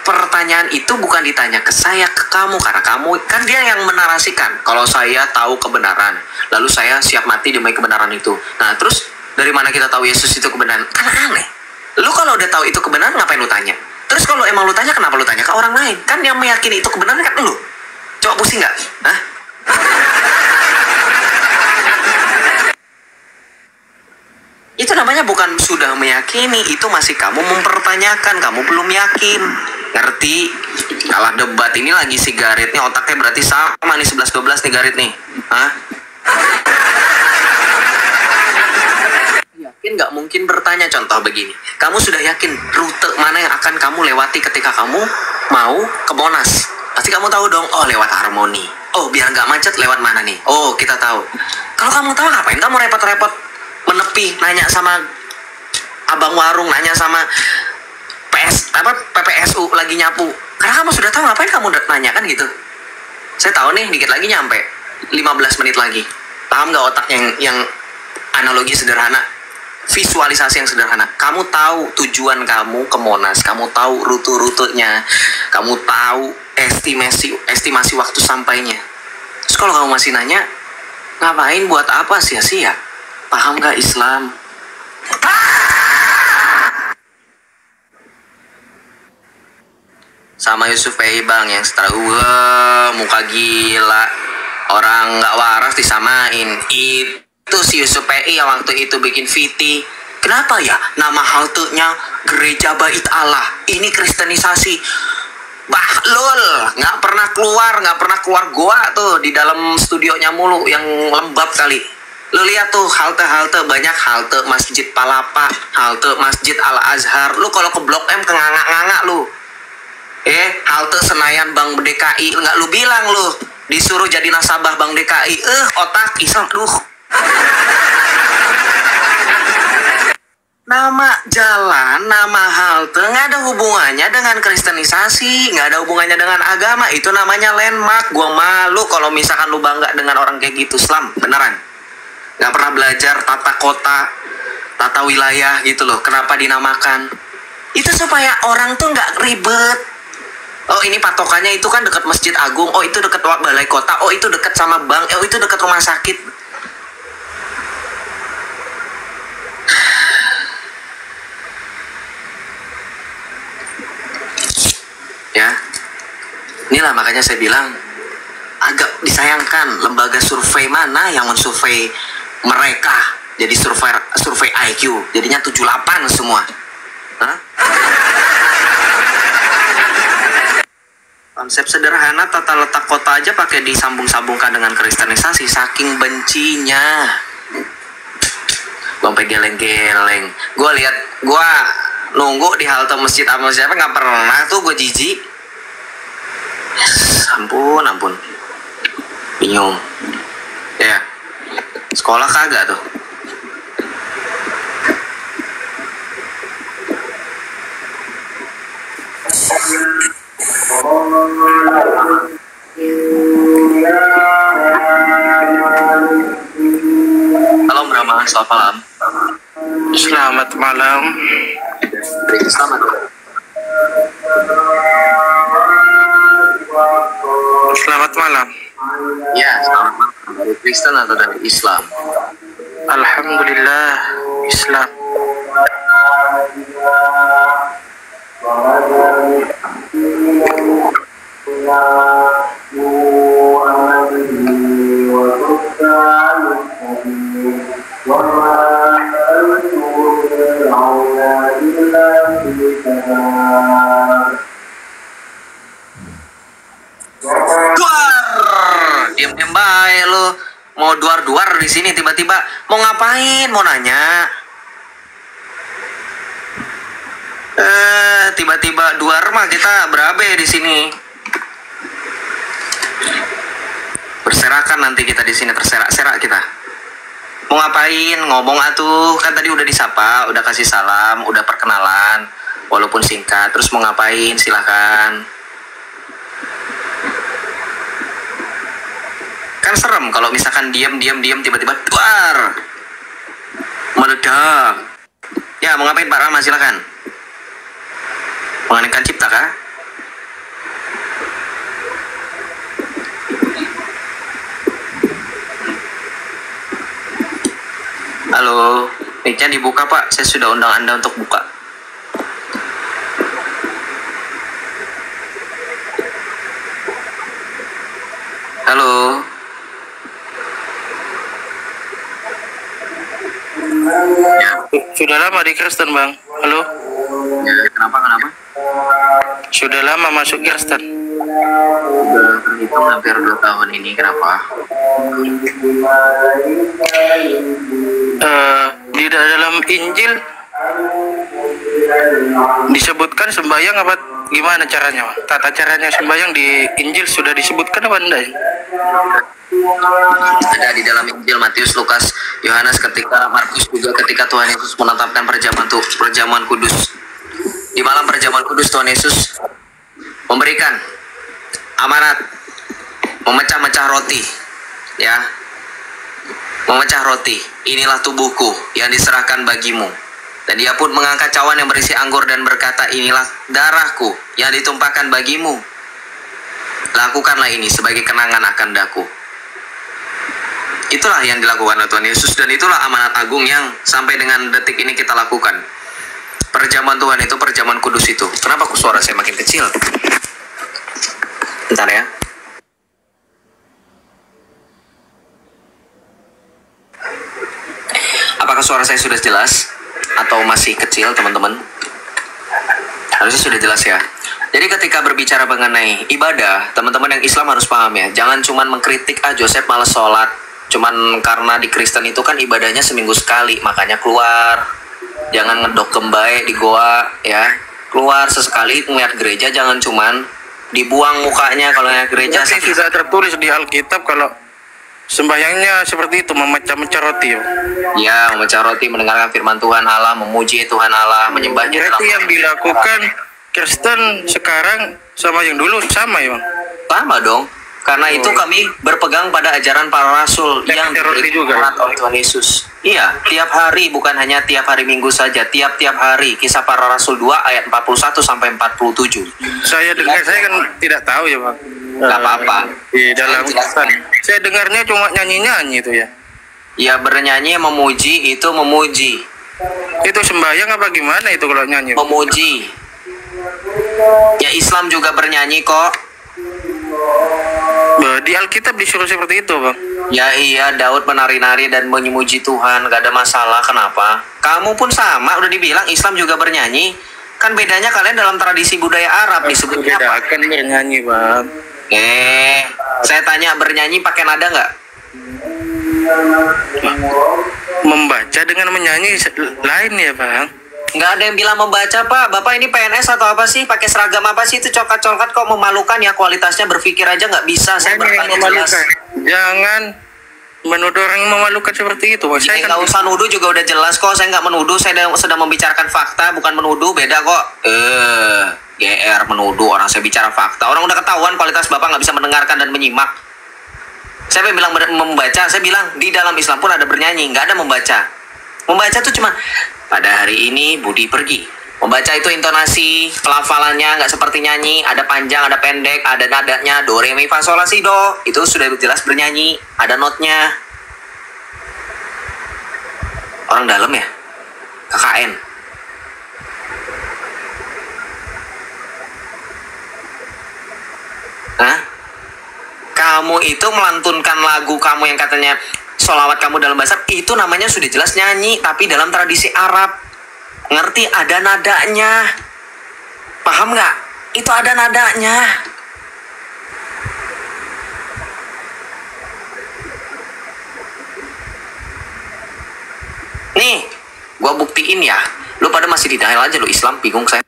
Pertanyaan itu bukan ditanya ke saya, ke kamu, karena kamu kan dia yang menarasikan. Kalau saya tahu kebenaran, lalu saya siap mati demi kebenaran itu. Nah terus dari mana kita tahu Yesus itu kebenaran? Karena aneh. Lu kalau udah tahu itu kebenaran, ngapain lu tanya? Terus kalau emang lu tanya, kenapa lu tanya ke orang lain? Kan yang meyakini itu kebenaran kan lu. Coba pusing nggak? Hah? Itu namanya bukan sudah meyakini, itu masih kamu mempertanyakan, kamu belum yakin. Ngerti? Kalah debat ini lagi si Garit nih, otaknya berarti sama nih 11-12 nih Garit nih. Hah? Yakin nggak mungkin bertanya. Contoh begini, kamu sudah yakin rute mana yang akan kamu lewati ketika kamu mau ke Monas? Pasti kamu tahu dong, oh lewat Harmoni. Oh biar nggak macet lewat mana nih? Oh kita tahu. Kalau kamu tahu, ngapain kamu repot-repot menepi, nanya sama abang warung, nanya sama PPSU lagi nyapu? Karena kamu sudah tahu, ngapain kamu nanya kan gitu? Saya tahu nih, dikit lagi nyampe, 15 menit lagi. Paham nggak otak yang analogi sederhana, visualisasi yang sederhana? Kamu tahu tujuan kamu ke Monas, kamu tahu rute-rutenya, kamu tahu estimasi waktu sampainya. Terus kalau kamu masih nanya, ngapain, buat apa, sia-sia? Paham gak Islam? Sama Yusuf PI bang, yang setelah muka gila, orang gak waras disamain. Itu si Yusuf PI yang waktu itu bikin VT. Kenapa ya nama haltenya Gereja Bait Allah? Ini kristenisasi. Bahlul, nggak pernah keluar goa tuh, di dalam studionya mulu, yang lembab kali. Lu lihat tuh halte-halte, banyak halte Masjid Palapa, halte Masjid Al-Azhar. Lu kalau ke Blok M kenganga-nganga lu. Halte Senayan Bank DKI, nggak lu bilang lu disuruh jadi nasabah Bank DKI. Otak Islam, duh. Nama jalan, nama halte nggak ada hubungannya dengan kristenisasi, nggak ada hubungannya dengan agama. Itu namanya landmark. Gua malu kalau misalkan lu bangga dengan orang kayak gitu. Islam, beneran. Nggak pernah belajar tata kota, tata wilayah gitu loh. Kenapa dinamakan? Itu supaya orang tuh nggak ribet. Oh ini patokannya itu kan dekat Masjid Agung. Oh itu dekat Balai Kota. Oh itu dekat sama bank. Oh itu dekat rumah sakit. Ya, inilah makanya saya bilang agak disayangkan lembaga survei mana yang mensurvei mereka jadi survei IQ, jadinya 78 semua. Hah? Konsep sederhana tata letak kota aja pakai disambung-sambungkan dengan kristenisasi, saking bencinya. Sampai geleng-geleng. Gue nunggu di halte masjid apa siapa, nggak pernah tuh gue jijik. Ampun bingung ya. Sekolah kagak tuh. Halo Brahma, selamat malam. Selamat malam. Selamat malam. Selamat malam. Ya, selamat malam. Dari Kristen atau dari Islam? Alhamdulillah, Islam. Diam-diam baik lo. Mau duar-duar di sini tiba-tiba mau ngapain? Mau nanya? Tiba-tiba duar mah kita berabe di sini. Berserakan nanti kita di sini, terserak-serak kita. Mau ngapain? Ngomong atuh. Kan tadi udah disapa, udah kasih salam, udah perkenalan, walaupun singkat. Terus mau ngapain? Silahkan. Kan serem kalau misalkan diam tiba-tiba duar meledak. Ya, mau ngapain Pak Rama? Silakan. Mengeningkan cipta kah? Halo, mic-nya dibuka Pak. Saya sudah undang Anda untuk buka. Halo. Ya. Sudah lama di Kristen, Bang. Halo. Ya, kenapa? Sudah lama masuk Kristen. Udah terhitung hampir 2 tahun ini. Kenapa? Di dalam Injil disebutkan sembahyang apa gimana caranya, Bang? Tata caranya sembahyang di Injil sudah disebutkan apa enggak? Ada di dalam Injil Matius, Lukas, Yohanes, ketika Markus juga ketika Tuhan Yesus menetapkan perjamuan kudus. Di malam perjamuan kudus Tuhan Yesus memberikan amanat memecah-mecah roti, ya. Memecah roti. Inilah tubuhku yang diserahkan bagimu. Dan dia pun mengangkat cawan yang berisi anggur dan berkata, inilah darahku yang ditumpahkan bagimu. Lakukanlah ini sebagai kenangan akan daku. Itulah yang dilakukan oleh Tuhan Yesus, dan itulah amanat agung yang sampai dengan detik ini kita lakukan. Perjamuan Tuhan itu, perjamuan kudus itu. Kenapa suara saya makin kecil? Bentar ya. Apakah suara saya sudah jelas? Atau masih kecil, teman-teman? Harusnya sudah jelas ya. Jadi ketika berbicara mengenai ibadah, teman-teman yang Islam harus paham ya. Jangan cuma mengkritik, Joseph malas sholat. Cuman karena di Kristen itu kan ibadahnya seminggu sekali, makanya keluar. Jangan ngedok kembali di goa, ya. Keluar sesekali ngeliat gereja, jangan cuman dibuang mukanya kalau ngeliat gereja. Tapi sudah tertulis di Alkitab kalau sembahyangnya seperti itu, memecah-mecah roti. Ya, memecah roti, mendengarkan firman Tuhan Allah, memuji Tuhan Allah, menyembahnya. Berarti yang dilakukan Kristen sekarang sama yang dulu sama ya, Bang? Sama dong. Karena itu kami berpegang pada ajaran para rasul yang diberikan oleh Tuhan Yesus. Iya, tiap hari, bukan hanya tiap hari Minggu saja, tiap-tiap hari. Kisah para rasul 2 ayat 41 sampai 47. Saya dengar, saya kan tidak tahu ya, Bang. Gak apa-apa. Di dalam saya dengarnya cuma nyanyi-nyanyi itu ya. Ya, bernyanyi, memuji, itu memuji. Itu sembahyang apa gimana itu kalau nyanyi? Memuji. Ya, Islam juga bernyanyi kok. Di Alkitab disuruh seperti itu, Bang. Ya iya, Daud menari-nari dan memuji Tuhan, gak ada masalah. Kenapa? Kamu pun sama, udah dibilang Islam juga bernyanyi. Kan bedanya kalian dalam tradisi budaya Arab disebutnya apa? Kan bernyanyi, Bang. Saya tanya, bernyanyi pakai nada nggak? Membaca dengan menyanyi lain ya, Bang. Nggak ada yang bilang membaca, Pak. Bapak ini PNS atau apa sih? Pakai seragam apa sih? Itu coklat-coklat kok memalukan ya kualitasnya. Berpikir aja nggak bisa. Saya bertanya jelas. Jangan menuduh orang yang memalukan seperti itu. Saya nggak usah nuduh juga udah jelas kok. Saya nggak menuduh, saya sedang membicarakan fakta, bukan menuduh, beda kok. GR menuduh, orang saya bicara fakta. Orang udah ketahuan kualitas Bapak nggak bisa mendengarkan dan menyimak. Saya bilang membaca, saya bilang di dalam Islam pun ada bernyanyi, nggak ada membaca. Membaca tuh cuma pada hari ini Budi pergi. Membaca itu intonasi, pelafalannya nggak seperti nyanyi, ada panjang, ada pendek, ada nadanya, do, re, mi, fa, sol, la, si, do. Itu sudah jelas bernyanyi, ada notnya. Orang dalam ya? KKN. Hah? Kamu itu melantunkan lagu kamu yang katanya sholawat kamu dalam bahasa, itu namanya sudah jelas nyanyi, tapi dalam tradisi Arab. Ngerti, ada nadanya. Paham nggak? Itu ada nadanya. Nih, gua buktiin ya. Lu pada masih di dahil aja lu Islam, bingung saya.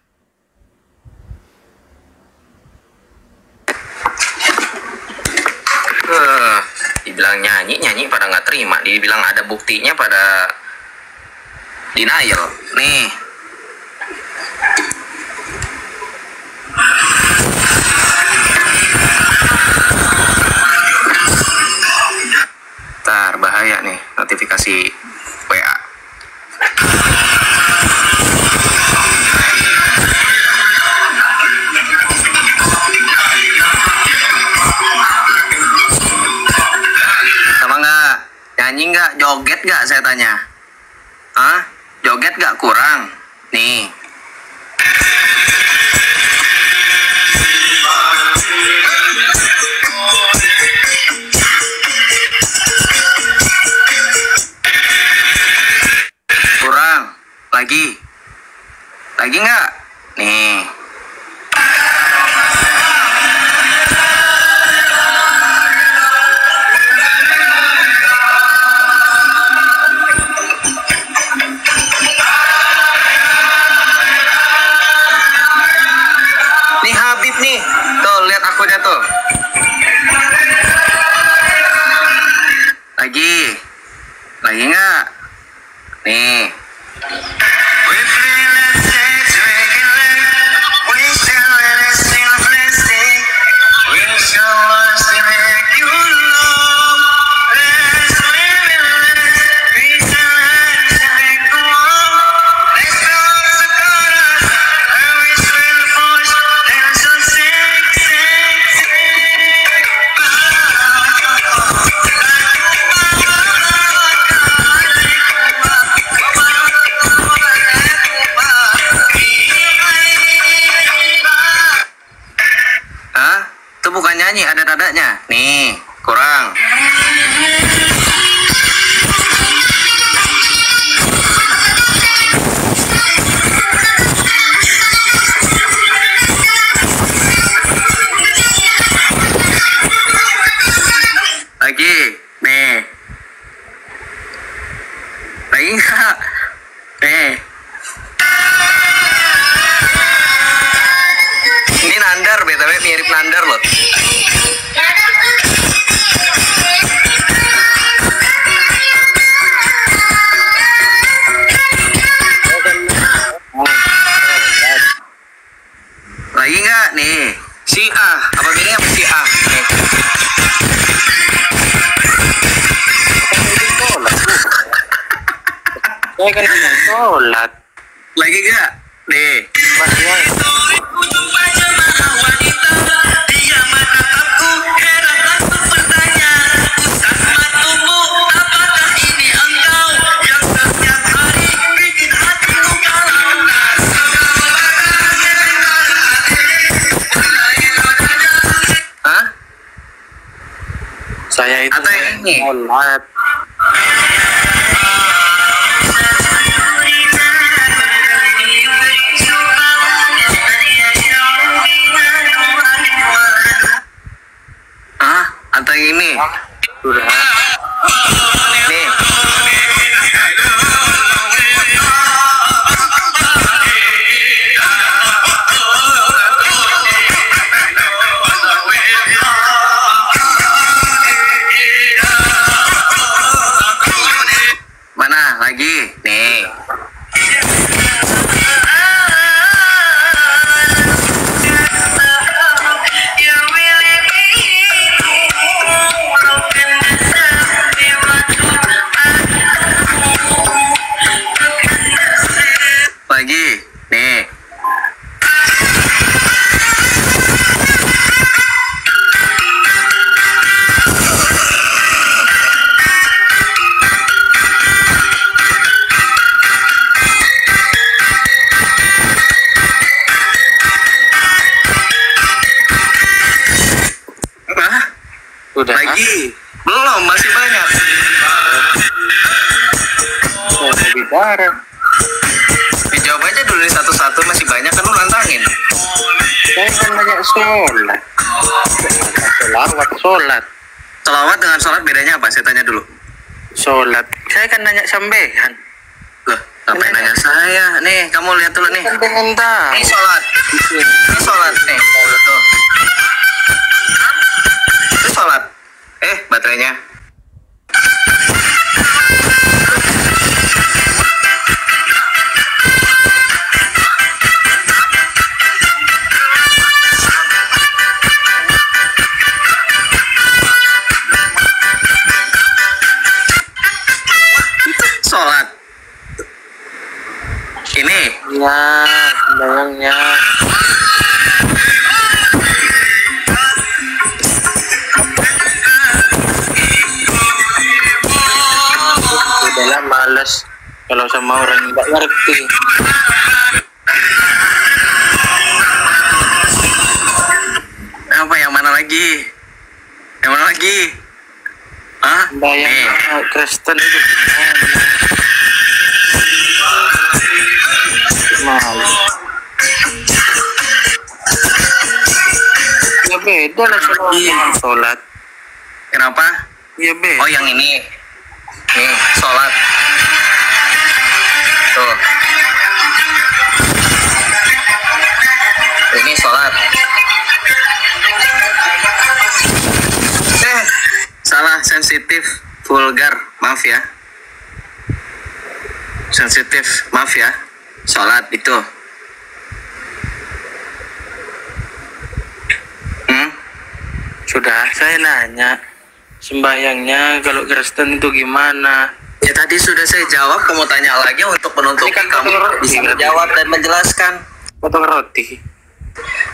Dibilang nyanyi pada nggak terima. Dibilang ada buktinya pada denial. Nih. Ntar bahaya nih notifikasi WA. Sama nggak? Nyanyi nggak? Joget nggak? Saya tanya. Hah? Joget gak kurang? Nih. Kurang? Lagi? Lagi gak? Nih. Nih, tuh lihat akunnya tuh. Lagi nggak? Nih. Itu bukan nyanyi, ada nadanya. Nih, kurang. Lagi, nih. Lagi nggak? Nih. Ini nandar, BTW mirip nandar loh. Lagi nggak nih? Si A, apa bedanya sama si A? Nih. Saya kan sholat. Lagi nggak? Nih. Hah? Saya itu Atau yang ini? sholat. Hah? Atau yang ini? Sudah. Nih. Udah. Lagi. Belum, masih banyak. Lebih parah. Dijawab aja dulu nih satu-satu, masih banyak kan lu nantangin. Saya kan banyak sholat. Sholat. Selawat dengan sholat bedanya apa? Saya tanya dulu. Sholat. Saya kan nanya sampean. Loh, ngapain nanya saya? Nih, kamu lihat dulu nih. Sampean tahu. Ini sholat. Ini sholat nih. Tuh. Itu sholat. Baterainya. Sholat. Ini. Ya, bayangnya. Udahlah males kalau sama orang yang nggak ngerti. Apa yang mana lagi? Yang mana lagi? Hah? Bayang Kristen itu males. Ya beda lah sama orang sholat. Kenapa? Ya beda. Oh, yang ini. Nih, sholat. Tuh. Ini sholat. Salah, sensitif, vulgar. Maaf ya. Sensitif, maaf ya. Sholat itu. Sudah, saya nanya sembahyangnya kalau Kristen itu gimana? Ya tadi sudah saya jawab, kamu tanya lagi untuk menutupi Ini kan kamu bisa menjawab dan menjelaskan. Potong roti.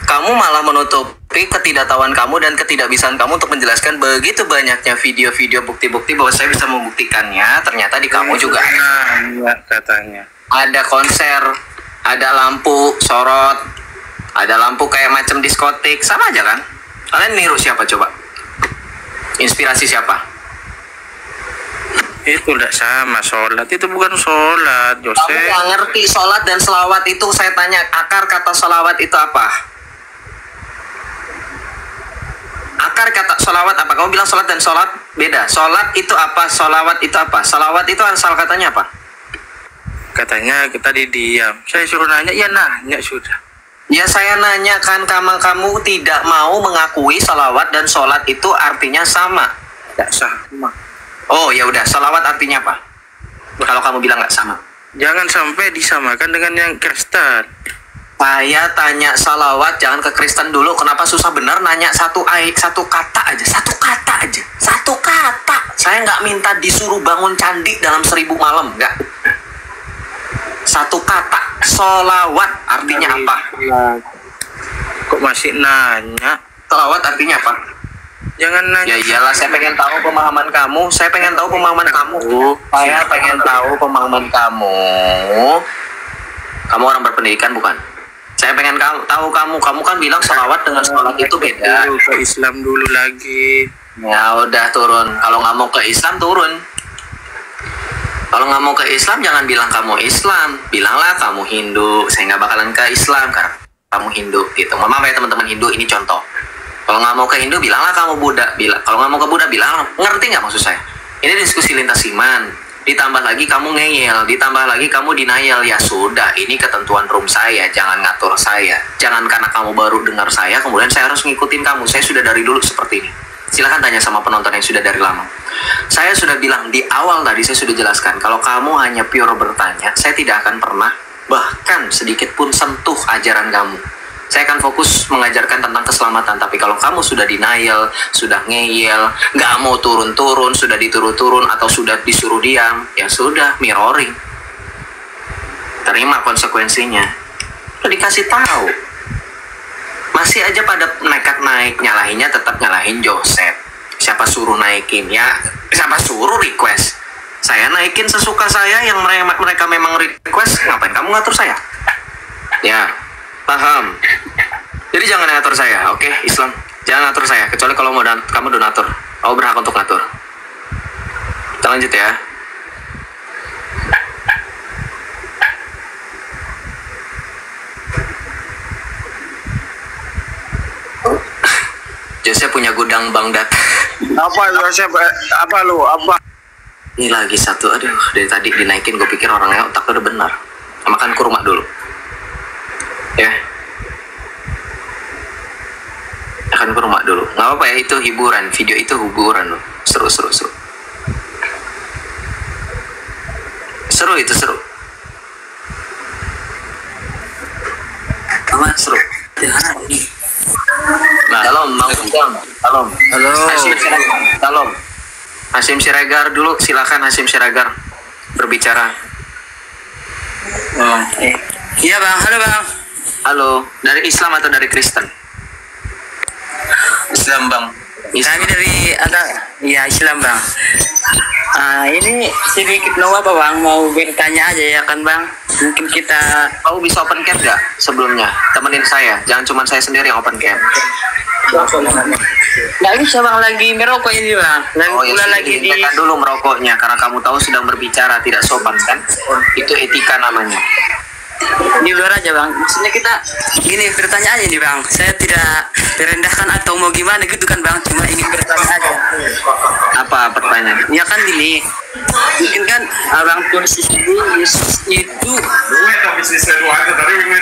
Kamu malah menutupi ketidaktahuan kamu dan ketidakbisaan kamu untuk menjelaskan begitu banyaknya video-video bukti-bukti bahwa saya bisa membuktikannya. Ternyata di kamu juga Nanya katanya. ada konser, ada lampu sorot, ada lampu kayak macam diskotik, sama aja kan? Kalian niru siapa coba? Inspirasi siapa? Itu udah sama sholat, itu bukan sholat, Kamu Jose. nggak ngerti sholat dan selawat itu. Saya tanya, akar kata selawat itu apa? Akar kata selawat apa? Kamu bilang sholat dan sholat beda. Sholat itu apa? Selawat itu apa? Selawat itu asal katanya apa? Katanya kita diam. Saya suruh nanya, ya nanya sudah. Ya saya nanya kan, kamu tidak mau mengakui selawat dan sholat itu artinya sama. Tidak sama. Oh ya udah, selawat artinya apa? Kalau kamu bilang nggak sama. Jangan sampai disamakan dengan yang Kristen. Saya tanya salawat, jangan ke Kristen dulu. Kenapa susah bener nanya satu kata aja. Satu kata. Saya nggak minta disuruh bangun candi dalam 1000 malam, nggak. Satu kata, salawat artinya apa? Kok masih nanya? Salawat artinya apa? Jangan nanya. Ya iyalah, saya pengen tahu pemahaman kamu. Saya pengen tahu pemahaman kamu. Kamu orang berpendidikan bukan? Saya pengen tahu kamu kan bilang salawat dengan sholat itu beda. Ke Islam dulu lagi. Ya udah turun. Kalau nggak mau ke Islam turun. Kalau nggak mau ke Islam jangan bilang kamu Islam, bilanglah kamu Hindu. Saya nggak bakalan ke Islam karena kamu Hindu gitu. Maaf ya teman-teman Hindu, ini contoh. Kalau nggak mau ke Hindu bilanglah kamu Buddha. Kalau nggak mau ke Buddha bilang, ngerti nggak maksud saya? Ini diskusi lintas iman. Ditambah lagi kamu ngeyel, ditambah lagi kamu denial. Ya sudah, ini ketentuan room saya, jangan ngatur saya. Jangan karena kamu baru dengar saya, kemudian saya harus ngikutin kamu. Saya sudah dari dulu seperti ini. Silahkan tanya sama penonton yang sudah dari lama. Saya sudah bilang di awal tadi, saya sudah jelaskan. Kalau kamu hanya pure bertanya, saya tidak akan pernah bahkan sedikit pun sentuh ajaran kamu. Saya akan fokus mengajarkan tentang keselamatan. Tapi kalau kamu sudah denial, sudah ngeyel, nggak mau turun-turun, sudah dituruh-turun, atau sudah disuruh diam, ya sudah, mirroring. Terima konsekuensinya. Udah dikasih tahu. Masih aja pada nekat naik, nyalahinnya tetap nyalahin Joseph. Siapa suruh naikin? Ya, siapa suruh request? Saya naikin sesuka saya, yang mereka memang request, ngapain kamu ngatur saya? Ya, paham. Jadi jangan ngatur saya, oke? Islam, jangan ngatur saya, kecuali kalau mau kamu donatur, Kamu berhak untuk ngatur. Kita lanjut ya. Joseph punya gudang Bang Dat. Apa Joseph? Apa lu? Apa? Ini lagi satu, aduh, dari tadi dinaikin, gue pikir orangnya otaknya udah benar. Makan kurma dulu. Ya. Makan kurma dulu. Nggak apa-apa ya, itu hiburan. Video itu hiburan loh. Seru. Seru itu, seru. Apa seru? Nah, salam, Bang Ujang. Salam. Halo. Salam. Hasyim Siregar dulu, silakan Hasyim Siregar berbicara. Oh. Iya Bang, halo Bang. Halo, dari Islam atau dari Kristen? Islam Bang. Islam. Kami dari ya Islam Bang. Ini sedikit apa Bang, mau bertanya aja ya kan Bang. Mungkin kita Kamu bisa open cam nggak sebelumnya? Temenin saya, jangan cuma saya sendiri yang open cam. nggak bisa Bang, lagi merokok ini Bang. Lagi di Tekan dulu merokoknya, karena kamu tahu sedang berbicara tidak sopan kan? Itu etika namanya. di luar aja Bang. Maksudnya kita gini bertanya aja nih Bang. Saya tidak merendahkan atau mau gimana gitu kan Bang. Cuma ingin bertanya aja. Apa pertanyaan? Ya kan gini. Mungkin kan Abang tulis di sini Yesus itu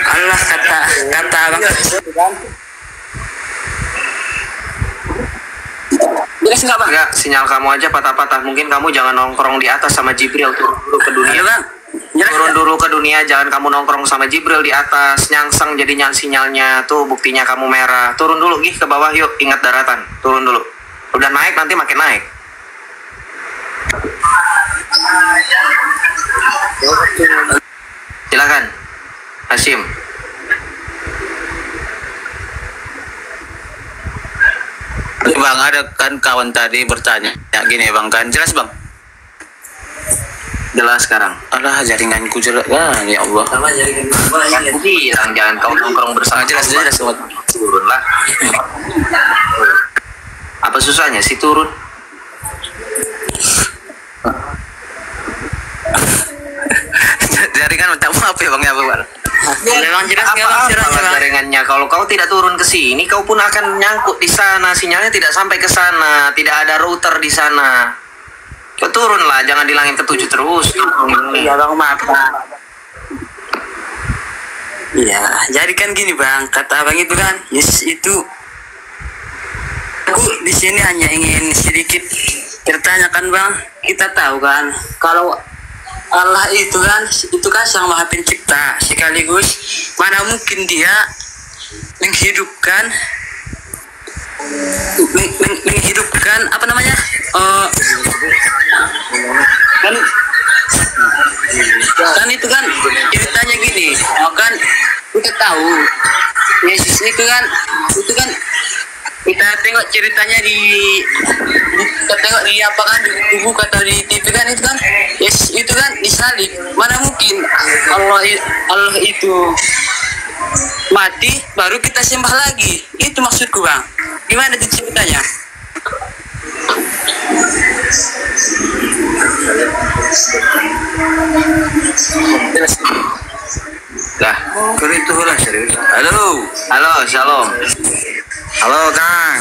Allah kata Abang jelas nggak Bang? Enggak, sinyal kamu aja patah-patah. Mungkin kamu jangan nongkrong di atas sama Jibril, turun dulu ke dunia. Iya Bang. Jelas Turun nggak? dulu ke dunia, jangan kamu nongkrong sama Jibril di atas, nyangsang jadinya sinyalnya. Tuh buktinya kamu merah. Turun dulu, gih ke bawah yuk, ingat daratan. Turun dulu. Udah naik nanti makin naik. Silakan, Hasyim. Bang, ada kan kawan tadi bertanya ya gini Bang, kan jelas Bang? Jelas sekarang. Alah, jaringanku jelas kan, ya Allah. Sama jaringan aku bilang jangan kau nongkrong bersama. Jelas Turun lah. Apa susahnya sih turun? Jaringan minta maaf ya Bang ya Bang. Memang jelas nggak Bang? Jelas Apa nggak, Bang? jaringannya? Kalau kau tidak turun ke sini, kau pun akan nyangkut di sana. Sinyalnya tidak sampai ke sana. Tidak ada router di sana. Kau turunlah, jangan di langit ketujuh terus. Iya Bang, maaf Bang. Iya, jadi kan gini Bang, kata Abang itu kan, Yesus itu aku di sini hanya ingin sedikit bertanyakan Bang. Kita tahu kan kalau Allah itu kan Sang Maha Pencipta, sekaligus mana mungkin dia menghidupkan apa namanya? Kan itu kan ceritanya gini, kan kita tahu Yesus itu kan kita tengok ceritanya kita tengok di apa kan di buku atau di TV kan itu kan Yesus itu kan disalib. Mana mungkin Allah itu mati baru kita sembah lagi. Itu maksudku Bang. Gimana itu ceritanya? Lah, Keritulah serius. Halo. halo, shalom. Halo Kang.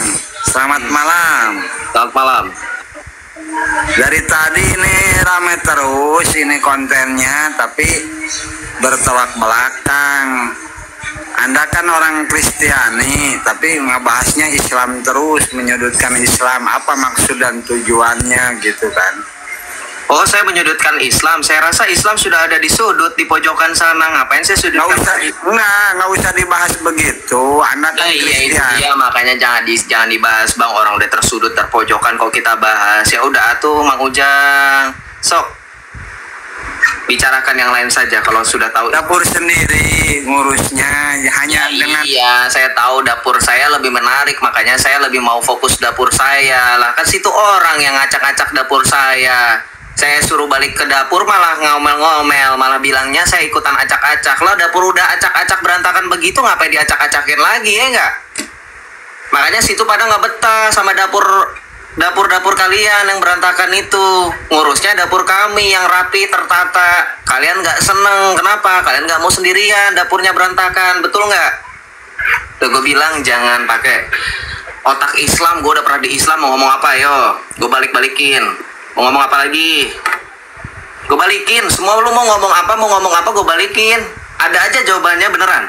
Selamat malam. Selamat malam. Dari tadi ini rame terus ini kontennya, tapi bertolak belakang. Anda kan orang Kristiani, tapi ngebahasnya Islam terus, menyudutkan Islam. Apa maksud dan tujuannya gitu kan? Oh, saya menyudutkan Islam. Saya rasa Islam sudah ada di sudut, di pojokan sana. Ngapain saya sudutkan? Nggak usah dibahas begitu. Anda kan Iya, itu Kristen. dia, makanya jangan dibahas Bang. Orang udah tersudut, terpojokan kok kita bahas. Ya udah atuh Mang Ujang. Sok bicarakan yang lain saja kalau sudah tahu. Dapur sendiri ngurusnya ya, hanya dengan Iya, saya tahu dapur saya lebih menarik, makanya saya lebih mau fokus dapur saya. Lah kan situ orang yang ngacak-ngacak dapur saya. Saya suruh balik ke dapur malah ngomel-ngomel, malah bilangnya saya ikutan acak-acak. Lah dapur udah acak-acak berantakan begitu, ngapain diacak-acakin lagi ya enggak? Makanya situ pada nggak betah sama dapur Dapur-dapur kalian yang berantakan itu, ngurusnya dapur kami yang rapi, tertata. Kalian nggak seneng, kenapa? Kalian nggak mau sendirian, dapurnya berantakan, betul nggak? Tuh gue bilang jangan pakai otak Islam. Gue udah pernah di Islam, mau ngomong apa, yo? Gue balik-balikin. Mau ngomong apa lagi? Gue balikin. Semua lu mau ngomong apa, gue balikin. Ada aja jawabannya beneran.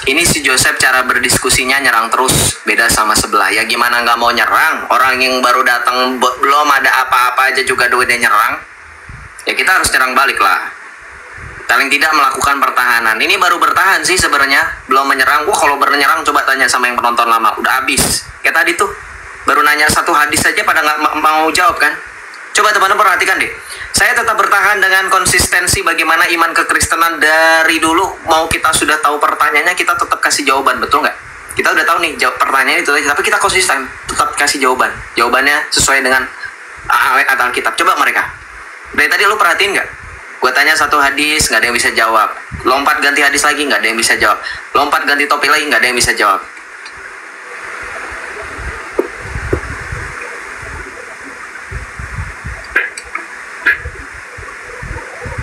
Ini si Joseph cara berdiskusinya nyerang terus, beda sama sebelah. Ya gimana nggak mau nyerang? Orang yang baru datang belum ada apa-apa aja juga udah nyerang. Ya kita harus nyerang balik lah. Paling tidak melakukan pertahanan. Ini baru bertahan sih sebenarnya, belum menyerang. Gua kalau menyerang coba tanya sama yang penonton lama, udah habis. Kayak tadi tuh, baru nanya satu hadis aja pada nggak mau jawab kan? Coba teman-teman perhatikan deh. Saya tetap bertahan dengan konsistensi bagaimana iman kekristenan dari dulu. Mau kita sudah tahu pertanyaannya, kita tetap kasih jawaban, betul nggak? Kita udah tahu nih jawab pertanyaan itu, tapi kita konsisten, tetap kasih jawaban. Jawabannya sesuai dengan ayat Alkitab. Coba mereka. Dari tadi lu perhatiin nggak? Gue tanya satu hadis, nggak ada yang bisa jawab. Lompat ganti hadis lagi, nggak ada yang bisa jawab. Lompat ganti topik lagi, nggak ada yang bisa jawab.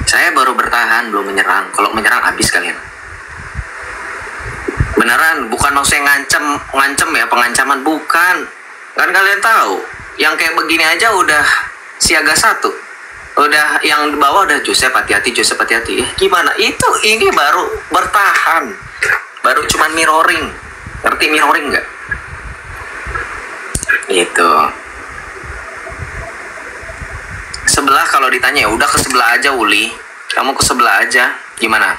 Saya baru bertahan, belum menyerang. Kalau menyerang habis kalian. Beneran, bukan maksudnya ngancem ya, pengancaman, bukan. Kan kalian tahu, yang kayak begini aja udah siaga 1. Udah yang di bawah udah Joseph hati-hati, Joseph hati-hati. Gimana? Ini baru bertahan. Baru cuman mirroring. Ngerti mirroring nggak? Gitu. Sebelah kalau ditanya ya udah ke sebelah aja Uli. Kamu ke sebelah aja. Gimana?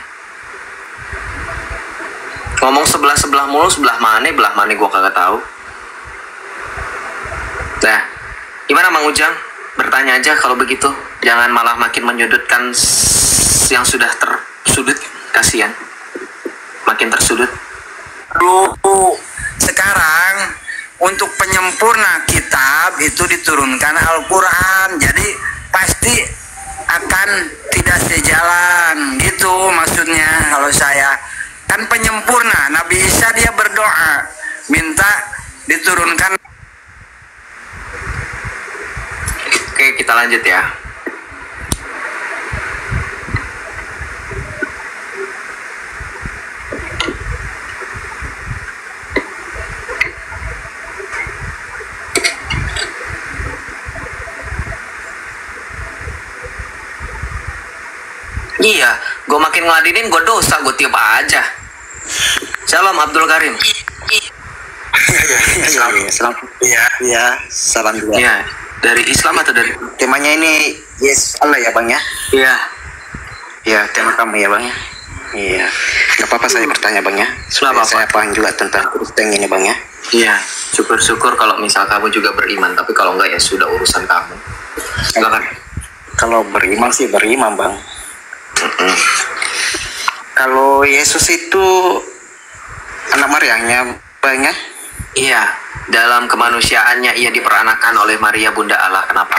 Ngomong sebelah mulu, belah mana gua kagak tahu. Nah, gimana Mang Ujang? Bertanya aja kalau begitu. Jangan malah makin menyudutkan yang sudah tersudut. Kasihan. Makin tersudut. Sekarang untuk penyempurna kitab itu diturunkan Al-Quran. Jadi pasti akan tidak sejalan gitu maksudnya. Kalau saya kan penyempurna, Nabi Isa dia berdoa minta diturunkan. Oke, kita lanjut ya. Iya, gue makin ngeladenin gue dosa, gue tiup aja. Shalom Abdul Karim. Iya, salam juga. Iya, dari Islam atau dari Temanya ini Yes Allah ya Bang ya? Iya. Iya, tema kamu ya Bang ya? Iya. Gak apa-apa saya bertanya Bang ya. Supaya saya paham juga tentang Kristen ini Bang ya. Iya, syukur-syukur kalau misal kamu juga beriman, tapi kalau enggak ya sudah urusan kamu. Silakan. Kalau beriman sih beriman Bang. Kalau Yesus itu anak Maryamnya Bang ya? Iya, dalam kemanusiaannya ia diperanakan oleh Maria Bunda Allah. Kenapa?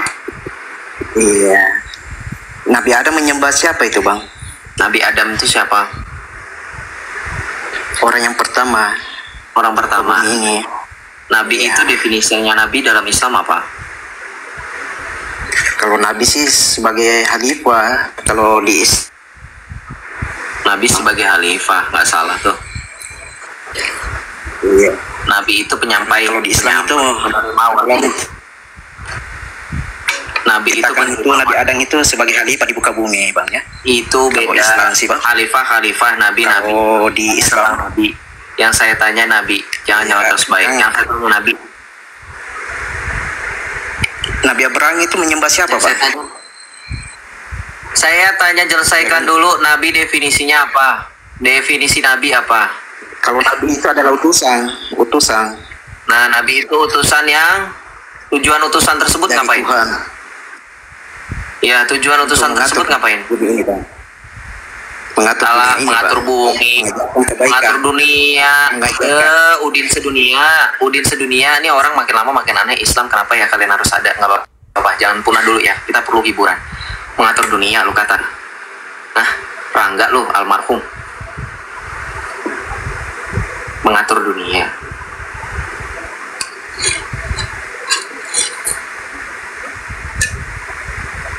Iya. Nabi Adam menyembah siapa itu Bang? Nabi Adam itu siapa? Orang yang pertama. Orang pertama. Ini. Nabi Iya. itu definisinya Nabi dalam Islam apa? Kalau Nabi sih sebagai khalifah. Kalau di Nabi sebagai khalifah, nggak salah tuh. Iya. Nabi itu penyampai. Kalau di Islam itu Nabi itu kan itu Nabi Adam itu sebagai khalifah di muka bumi Bang ya. Itu Kalau beda. Islam sih, Bang. Khalifah, Nabi. Oh di Islam Nabi. Yang saya tanya Nabi, jangan Ya, nyalakan baik. yang- Yang saya tanya Nabi. Nabi Abraham itu menyembah siapa Bang? Saya tanya selesaikan dulu, Nabi definisinya apa? Definisi Nabi apa? Kalau Nabi itu adalah utusan Nah, Nabi itu utusan yang tujuan utusan tersebut dari ngapain? Tuhan. Ya, tujuan utusan tersebut ngapain? Bumi ini Bang. Mengatur Salah, dunia ini, mengatur Bang. bumi, Mengajarkan kebaikan. mengatur dunia, Mengajarkan. udin sedunia. Ini orang makin lama makin aneh. Islam kenapa ya kalian harus ada? Nggak apa-apa. apa? Jangan punah dulu ya. Kita perlu hiburan. Mengatur dunia lu kata. Nah, Rangga lu almarhum. Mengatur dunia.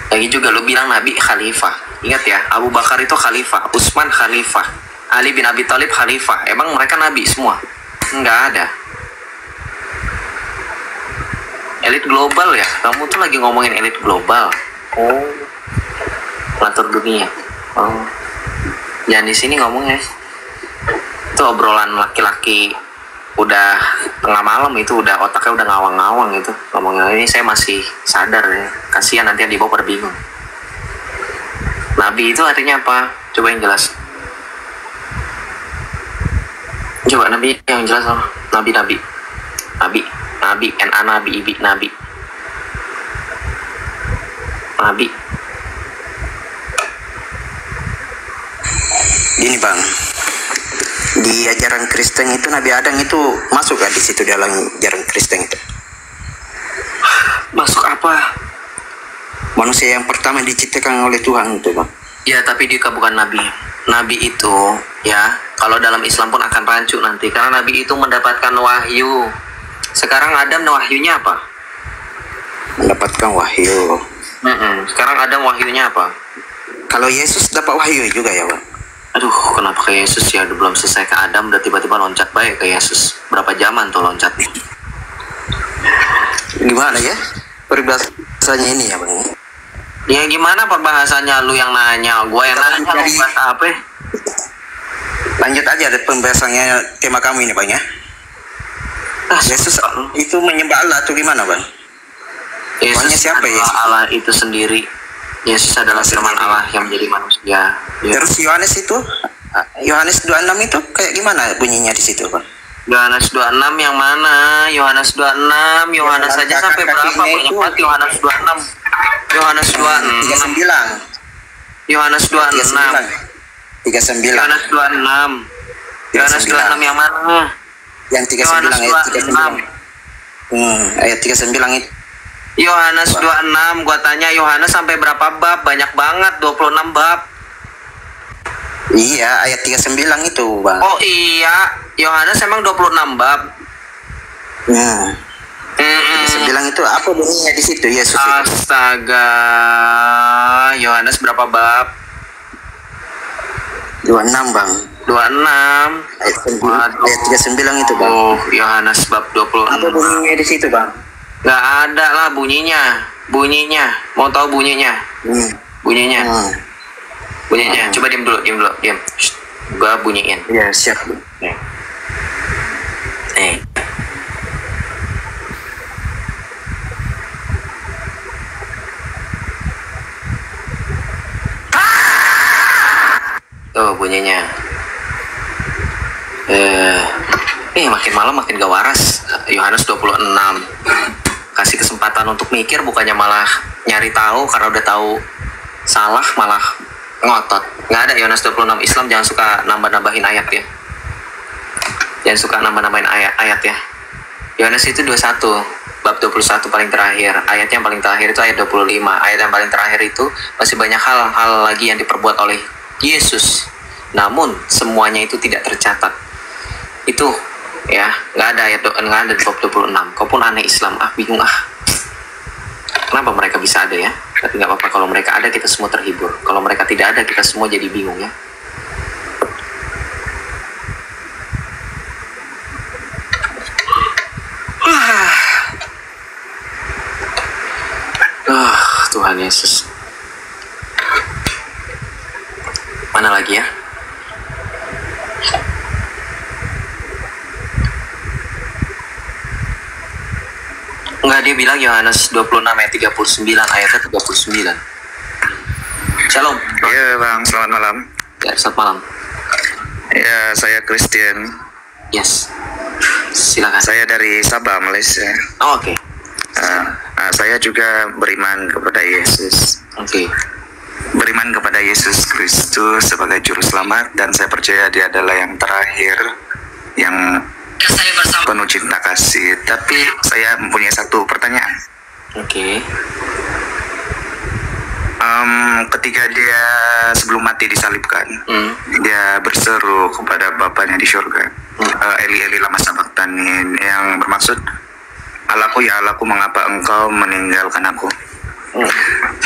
Lagi juga lu bilang Nabi khalifah. Ingat ya, Abu Bakar itu khalifah, Utsman khalifah, Ali bin Abi Thalib khalifah. Emang mereka nabi semua? Enggak ada. Elit global ya? Kamu tuh lagi ngomongin elit global. Oh, ngatur dunia. Oh, jangan di sini ngomongnya. Itu obrolan laki-laki udah tengah malam, itu udah otaknya udah ngawang-ngawang itu. Ngomongin ini saya masih sadar ya. Kasihan nanti yang dibawa pada bingung. Nabi itu artinya apa? Coba yang jelas. Coba Nabi yang jelas loh. Nabi. Nabi, ibi, Nabi. Nabi. Gini bang, di ajaran Kristen itu Nabi Adam itu masuk gak di situ dalam ajaran Kristen itu? Masuk apa? Manusia yang pertama diciptakan oleh Tuhan itu bang. Ya, tapi dia bukan Nabi. Nabi itu, ya, kalau dalam Islam pun akan rancu nanti. Karena Nabi itu mendapatkan wahyu. Sekarang Adam wahyunya apa? Mendapatkan wahyu. Sekarang Adam wahyunya apa? Kalau Yesus dapat wahyu juga ya bang? Aduh, kenapa ke Yesus ya? Udah belum selesai ke Adam, udah tiba-tiba loncat baik ke Yesus. Berapa zaman tuh loncatnya? Gimana ya peribahasanya ini ya bang? Ya gimana perbahasannya? Lu yang nanya, gua yang nanya. Lu bahasa apa? Lanjut aja deh pembahasannya tema kamu ini bang ya. Yesus itu menyembah Allah atau gimana bang? Yesus siapa adalah Yesus? Allah itu sendiri. Yesus adalah firman Allah yang menjadi manusia. Ya. Terus Yohanes 26 itu kayak gimana bunyinya di situ bang? Yohanes 26 yang mana? Yohanes 26, Yohanes saja sampai berapa? Banyak banget Yohanes 26. Yohanes 26. 39. Yohanes 26. 39. Yohanes 26. Yohanes 26 yang mana? Yang 39 ayat 39. Ayat 39 itu. Yohanes 26, gua tanya Yohanes sampai berapa bab? Banyak banget, 26 bab. Iya, ayat 39 itu, bang. Oh iya, Yohanes emang 26 bab. 39 itu apa bunyinya di situ Yesus itu? Astaga, Yohanes berapa bab? 26 bang. 26. Ayat 39 itu bang. Oh, Yohanes bab 26. Apa bunyinya di situ bang? Gak ada lah bunyinya. Mau tahu bunyinya? Bunyinya. Coba diam dulu. Shh. Gua bunyiin. Iya, siap. Tuh bunyinya. Makin malam makin gak waras. Yohanes 26. Kasih kesempatan untuk mikir, bukannya malah nyari tahu. Karena udah tahu salah malah ngotot. Nggak ada Yohanes 26. Islam jangan suka nambah-nambahin ayat ya. Jangan suka nambah-nambahin ayat ya. Yohanes itu 21 bab 21 paling terakhir. Ayat yang paling terakhir itu ayat 25. Ayat yang paling terakhir itu masih banyak hal-hal lagi yang diperbuat oleh Yesus. Namun semuanya itu tidak tercatat. Itu ya, nggak ada ayat, nggak ada di bab 26. Kau pun aneh Islam, bingung kenapa mereka bisa ada ya. Tapi nggak apa-apa, kalau mereka ada kita semua terhibur. Kalau mereka tidak ada kita semua jadi bingung ya. Tuhan Yesus. Mana lagi ya? Enggak, dia bilang Yohanes 26 ayat 39, ayatnya 39. Shalom. Iya bang, selamat malam. Ya, selamat malam. Ya, saya Christian. Yes. Silakan. Saya dari Sabah, Malaysia. Oh, oke. Saya juga beriman kepada Yesus. Oke. Beriman kepada Yesus Kristus sebagai juru selamat, dan saya percaya Dia adalah yang terakhir, yang penuh cinta kasih. Tapi saya mempunyai satu pertanyaan. Oke. Ketika dia sebelum mati disalibkan, dia berseru kepada Bapaknya di surga, Eli Eli lama sabachthani, yang bermaksud, Allahku ya Allahku, mengapa engkau meninggalkan aku?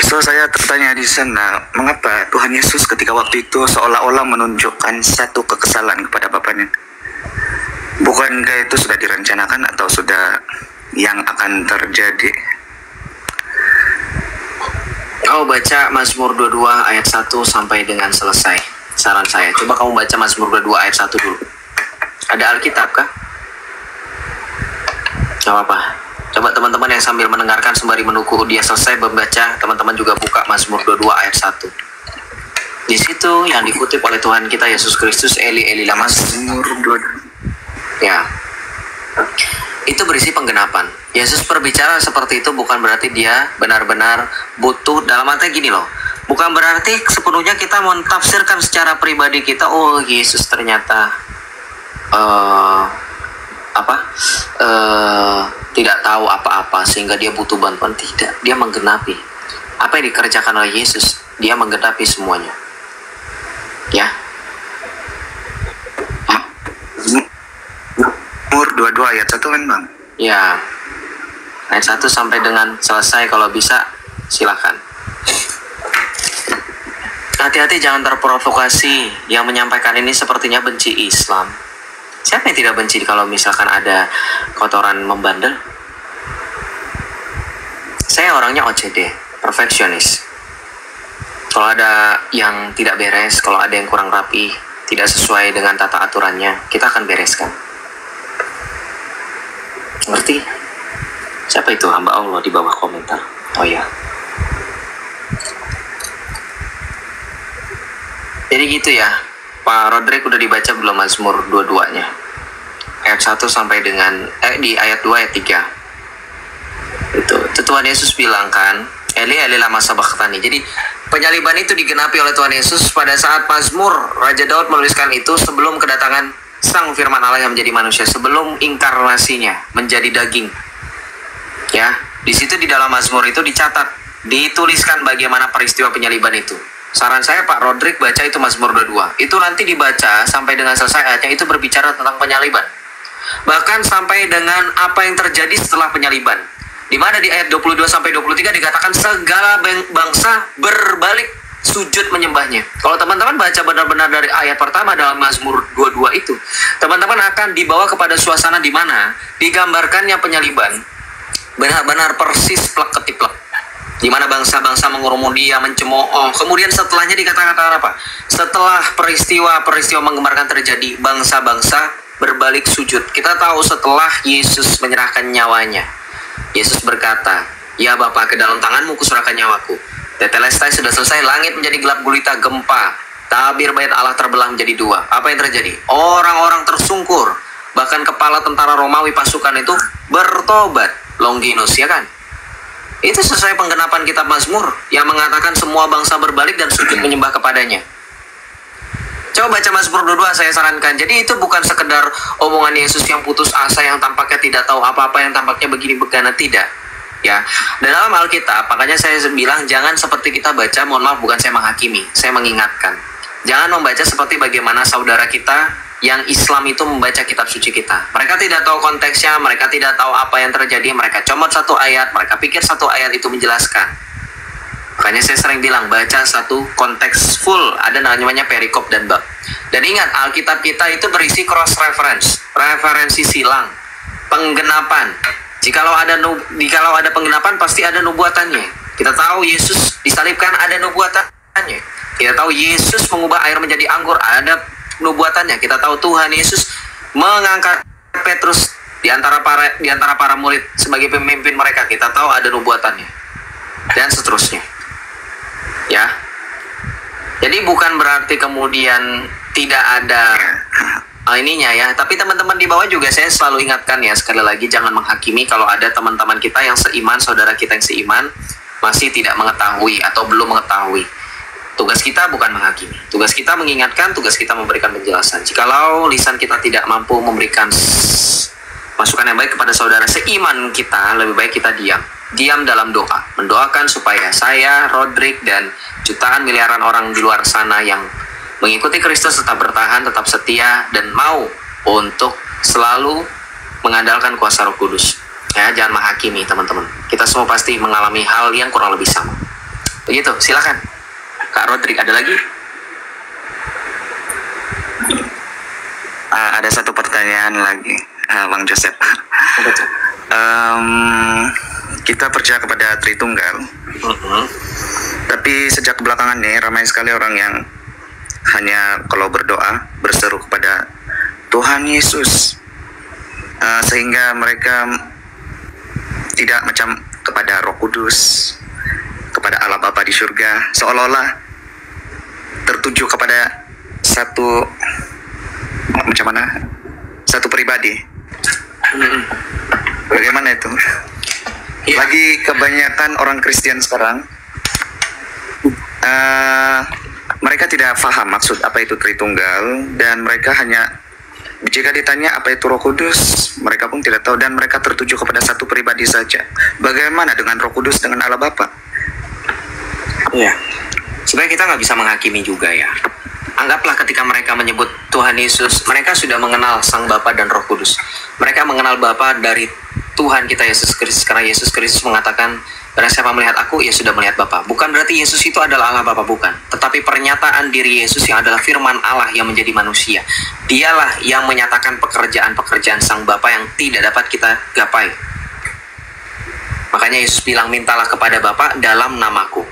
So saya tertanya di sana, mengapa Tuhan Yesus ketika waktu itu seolah-olah menunjukkan satu kekesalan kepada Bapaknya? Bukankah itu sudah direncanakan atau sudah yang akan terjadi? Kau baca Mazmur 22 ayat 1 sampai dengan selesai. Saran saya, coba kamu baca Mazmur 22 ayat 1 dulu. Ada Alkitab kah? Gak apa-apa. Coba teman-teman yang sambil mendengarkan sembari menunggu dia selesai membaca, teman-teman juga buka Mazmur 22 ayat 1. Di situ yang dikutip oleh Tuhan kita Yesus Kristus, Eli Eli lama sabachthani. Ya. Itu berisi penggenapan. Yesus berbicara seperti itu bukan berarti dia benar-benar butuh, dalam arti gini loh. Bukan berarti sepenuhnya kita mentafsirkan secara pribadi kita, oh Yesus ternyata tidak tahu apa-apa sehingga dia butuh bantuan. Tidak, dia menggenapi apa yang dikerjakan oleh Yesus. Dia menggenapi semuanya. Ya. Mazmur 22 ayat 1 kan Bang? Ya. Ayat 1 sampai dengan selesai, kalau bisa silakan. Hati-hati jangan terprovokasi. Yang menyampaikan ini sepertinya benci Islam. Siapa yang tidak benci kalau misalkan ada kotoran membandel? Saya orangnya OCD, perfeksionis. Kalau ada yang tidak beres, kalau ada yang kurang rapi, tidak sesuai dengan tata aturannya, kita akan bereskan. Ngerti? Siapa itu hamba Allah di bawah komentar? Oh ya. Jadi gitu ya. Pak Roderick udah dibaca belum Mazmur 22-nya? Ayat 1 sampai dengan di ayat 2 ayat 3. Itu Tuhan Yesus bilang kan, Eli Eli lama sabachthani. Jadi penyaliban itu digenapi oleh Tuhan Yesus pada saat Mazmur. Raja Daud menuliskan itu sebelum kedatangan Sang Firman Allah yang menjadi manusia, sebelum inkarnasinya menjadi daging. Ya, di situ di dalam Mazmur itu dicatat, dituliskan bagaimana peristiwa penyaliban itu. Saran saya Pak Roderick baca itu Mazmur 22. Itu nanti dibaca sampai dengan selesai ayatnya, itu berbicara tentang penyaliban. Bahkan sampai dengan apa yang terjadi setelah penyaliban. Di mana di ayat 22 sampai 23 dikatakan segala bangsa berbalik sujud menyembahnya. Kalau teman-teman baca benar-benar dari ayat pertama dalam Mazmur 22 itu, teman-teman akan dibawa kepada suasana di mana digambarkannya penyaliban benar-benar persis plek ketiplek, di mana bangsa-bangsa mengurumun dia, mencemooh. Kemudian setelahnya dikatakan apa? Setelah peristiwa menggemparkan terjadi, bangsa-bangsa berbalik sujud. Kita tahu setelah Yesus menyerahkan nyawanya, Yesus berkata, ya Bapa, ke dalam tanganmu kuserahkan nyawaku. Tetelestai sudah selesai, langit menjadi gelap gulita, gempa, tabir bait Allah terbelah menjadi dua. Apa yang terjadi? Orang-orang tersungkur, bahkan kepala tentara Romawi pasukan itu bertobat. Longinus, ya kan? Itu sesuai penggenapan kitab Mazmur yang mengatakan semua bangsa berbalik dan sujud menyembah kepadanya. Coba baca Mazmur 22, saya sarankan. Jadi itu bukan sekedar omongan Yesus yang putus asa, yang tampaknya tidak tahu apa-apa, yang tampaknya begini begana, tidak. Ya, dan dalam Alkitab, makanya saya bilang jangan seperti kita baca, mohon maaf bukan saya menghakimi, saya mengingatkan. Jangan membaca seperti bagaimana saudara kita yang Islam itu membaca kitab suci kita. Mereka tidak tahu konteksnya, mereka tidak tahu apa yang terjadi, mereka comot satu ayat, mereka pikir satu ayat itu menjelaskan. Makanya saya sering bilang, baca satu konteks full, ada namanya perikop dan bab. Dan ingat, Alkitab kita itu berisi cross reference, referensi silang, penggenapan. Jikalau ada penggenapan, pasti ada nubuatannya. Kita tahu Yesus disalibkan, ada nubuatannya. Kita tahu Yesus mengubah air menjadi anggur, ada nubuatannya. Kita tahu Tuhan Yesus mengangkat Petrus di antara para murid sebagai pemimpin mereka. Kita tahu ada nubuatannya. Dan seterusnya. Ya. Jadi bukan berarti kemudian tidak ada ininya ya, tapi teman-teman di bawah juga saya selalu ingatkan ya, sekali lagi jangan menghakimi. Kalau ada teman-teman kita yang seiman, saudara kita yang seiman masih tidak mengetahui atau belum mengetahui, tugas kita bukan menghakimi, tugas kita mengingatkan, tugas kita memberikan penjelasan. Jikalau lisan kita tidak mampu memberikan masukan yang baik kepada saudara seiman kita, lebih baik kita diam. diam dalam doa, mendoakan supaya saya, Rodrik, dan jutaan miliaran orang di luar sana yang mengikuti Kristus tetap bertahan, tetap setia, dan mau untuk selalu mengandalkan kuasa Roh Kudus. Ya, jangan menghakimi teman-teman. Kita semua pasti mengalami hal yang kurang lebih sama. Begitu, silakan. Kak Rodrik, ada lagi? Ada satu pertanyaan lagi, Bang Joseph. Kita percaya kepada Tritunggal, tapi sejak belakangan nih ramai sekali orang yang hanya kalau berdoa berseru kepada Tuhan Yesus, sehingga mereka tidak macam kepada Roh Kudus, kepada Allah Bapa di surga, seolah-olah tertuju kepada satu satu pribadi. Bagaimana itu? Lagi kebanyakan orang Kristen sekarang mereka tidak paham maksud apa itu Tritunggal, dan mereka hanya jika ditanya apa itu Roh Kudus, mereka pun tidak tahu, dan mereka tertuju kepada satu pribadi saja. Bagaimana dengan Roh Kudus, dengan Allah Bapa? Iya, sebenarnya kita nggak bisa menghakimi juga ya. Anggaplah ketika mereka menyebut Tuhan Yesus, mereka sudah mengenal Sang Bapa dan Roh Kudus. Mereka mengenal Bapa dari Tuhan kita Yesus Kristus, karena Yesus Kristus mengatakan, barang siapa melihat aku, ia sudah melihat Bapa. Bukan berarti Yesus itu adalah Allah Bapa, bukan. Tetapi pernyataan diri Yesus yang adalah firman Allah yang menjadi manusia. Dialah yang menyatakan pekerjaan-pekerjaan Sang Bapa yang tidak dapat kita gapai. Makanya Yesus bilang, mintalah kepada Bapa dalam namaku.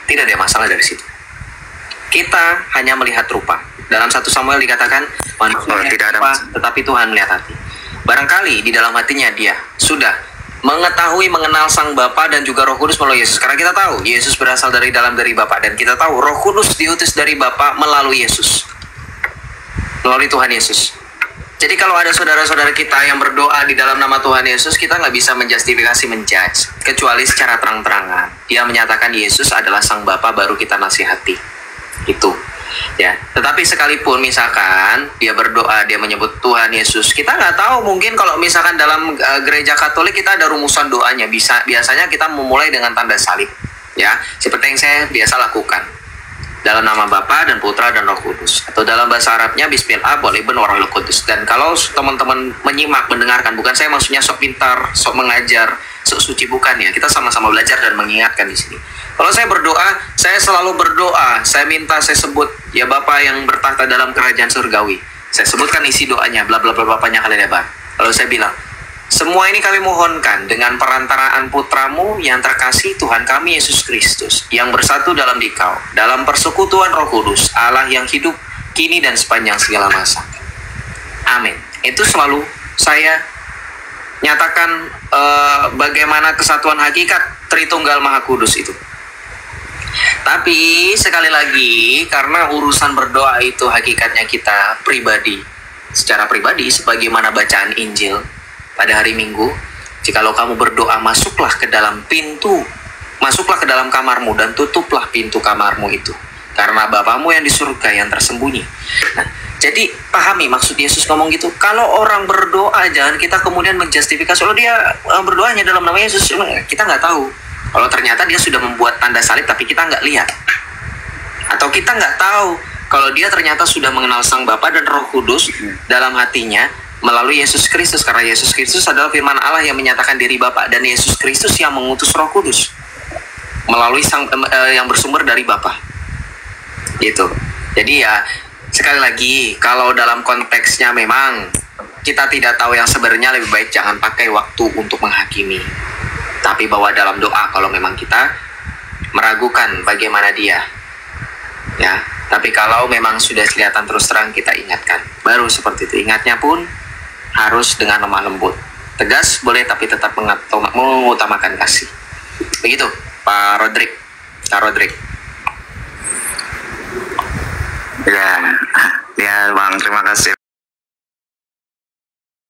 Tidak ada masalah dari situ. Kita hanya melihat rupa. Dalam 1 Samuel dikatakan, manusia tidak ada rupa, tetapi Tuhan melihat hati. Barangkali di dalam hatinya dia sudah mengetahui, mengenal Sang Bapa dan juga Roh Kudus melalui Yesus. Karena kita tahu Yesus berasal dari dalam dari Bapa, dan kita tahu Roh Kudus diutus dari Bapa melalui Yesus, melalui Tuhan Yesus. Jadi kalau ada saudara-saudara kita yang berdoa di dalam nama Tuhan Yesus, kita nggak bisa menjustifikasi, menjudge, kecuali secara terang-terangan dia menyatakan Yesus adalah Sang Bapa, baru kita nasihati. Itu ya. Tetapi sekalipun misalkan dia berdoa, dia menyebut Tuhan Yesus, kita nggak tahu, mungkin kalau misalkan dalam gereja Katolik kita ada rumusan doanya. Biasanya kita memulai dengan tanda salib ya, seperti yang saya biasa lakukan, dalam nama Bapa dan Putra dan Roh Kudus, atau dalam bahasa Arabnya Bismillah boleh ben Roh Kudus. Dan kalau teman-teman menyimak, mendengarkan, bukan saya maksudnya sok pintar, sok mengajar, sok suci, bukan ya. Kita sama-sama belajar dan mengingatkan di sini. Kalau saya berdoa, saya selalu berdoa, saya minta, saya sebut ya Bapa yang bertahta dalam kerajaan surgawi. Saya sebutkan isi doanya, bla bla bla, Bapanya kali lebar. Lalu saya bilang, semua ini kami mohonkan dengan perantaraan Putramu yang terkasih, Tuhan kami Yesus Kristus, yang bersatu dalam Dikau, dalam persekutuan Roh Kudus, Allah yang hidup kini dan sepanjang segala masa. Amin. Itu selalu saya nyatakan bagaimana kesatuan hakikat Tritunggal Maha Kudus itu. Tapi sekali lagi, karena urusan berdoa itu hakikatnya kita pribadi, secara pribadi, sebagaimana bacaan Injil pada hari Minggu, jikalau kamu berdoa, masuklah ke dalam pintu, masuklah ke dalam kamarmu dan tutuplah pintu kamarmu itu, karena Bapamu yang di surga yang tersembunyi. Nah, jadi pahami maksud Yesus ngomong gitu. Kalau orang berdoa, jangan kita kemudian menjustifikasi, kalau dia berdoanya dalam nama Yesus, kita nggak tahu. Kalau ternyata dia sudah membuat tanda salib tapi kita nggak lihat, atau kita nggak tahu kalau dia ternyata sudah mengenal Sang Bapa dan Roh Kudus dalam hatinya melalui Yesus Kristus, karena Yesus Kristus adalah firman Allah yang menyatakan diri Bapa, dan Yesus Kristus yang mengutus Roh Kudus melalui yang bersumber dari Bapa. Gitu. Jadi ya sekali lagi, kalau dalam konteksnya memang kita tidak tahu yang sebenarnya, lebih baik jangan pakai waktu untuk menghakimi. Tapi bahwa dalam doa, kalau memang kita meragukan bagaimana dia, ya. Tapi kalau memang sudah kelihatan terus terang, kita ingatkan. Baru seperti itu. Ingatnya pun harus dengan lemah lembut. Tegas boleh, tapi tetap mengutamakan kasih. Begitu, Pak Rodrik. Kak Rodrik. Ya Bang, terima kasih.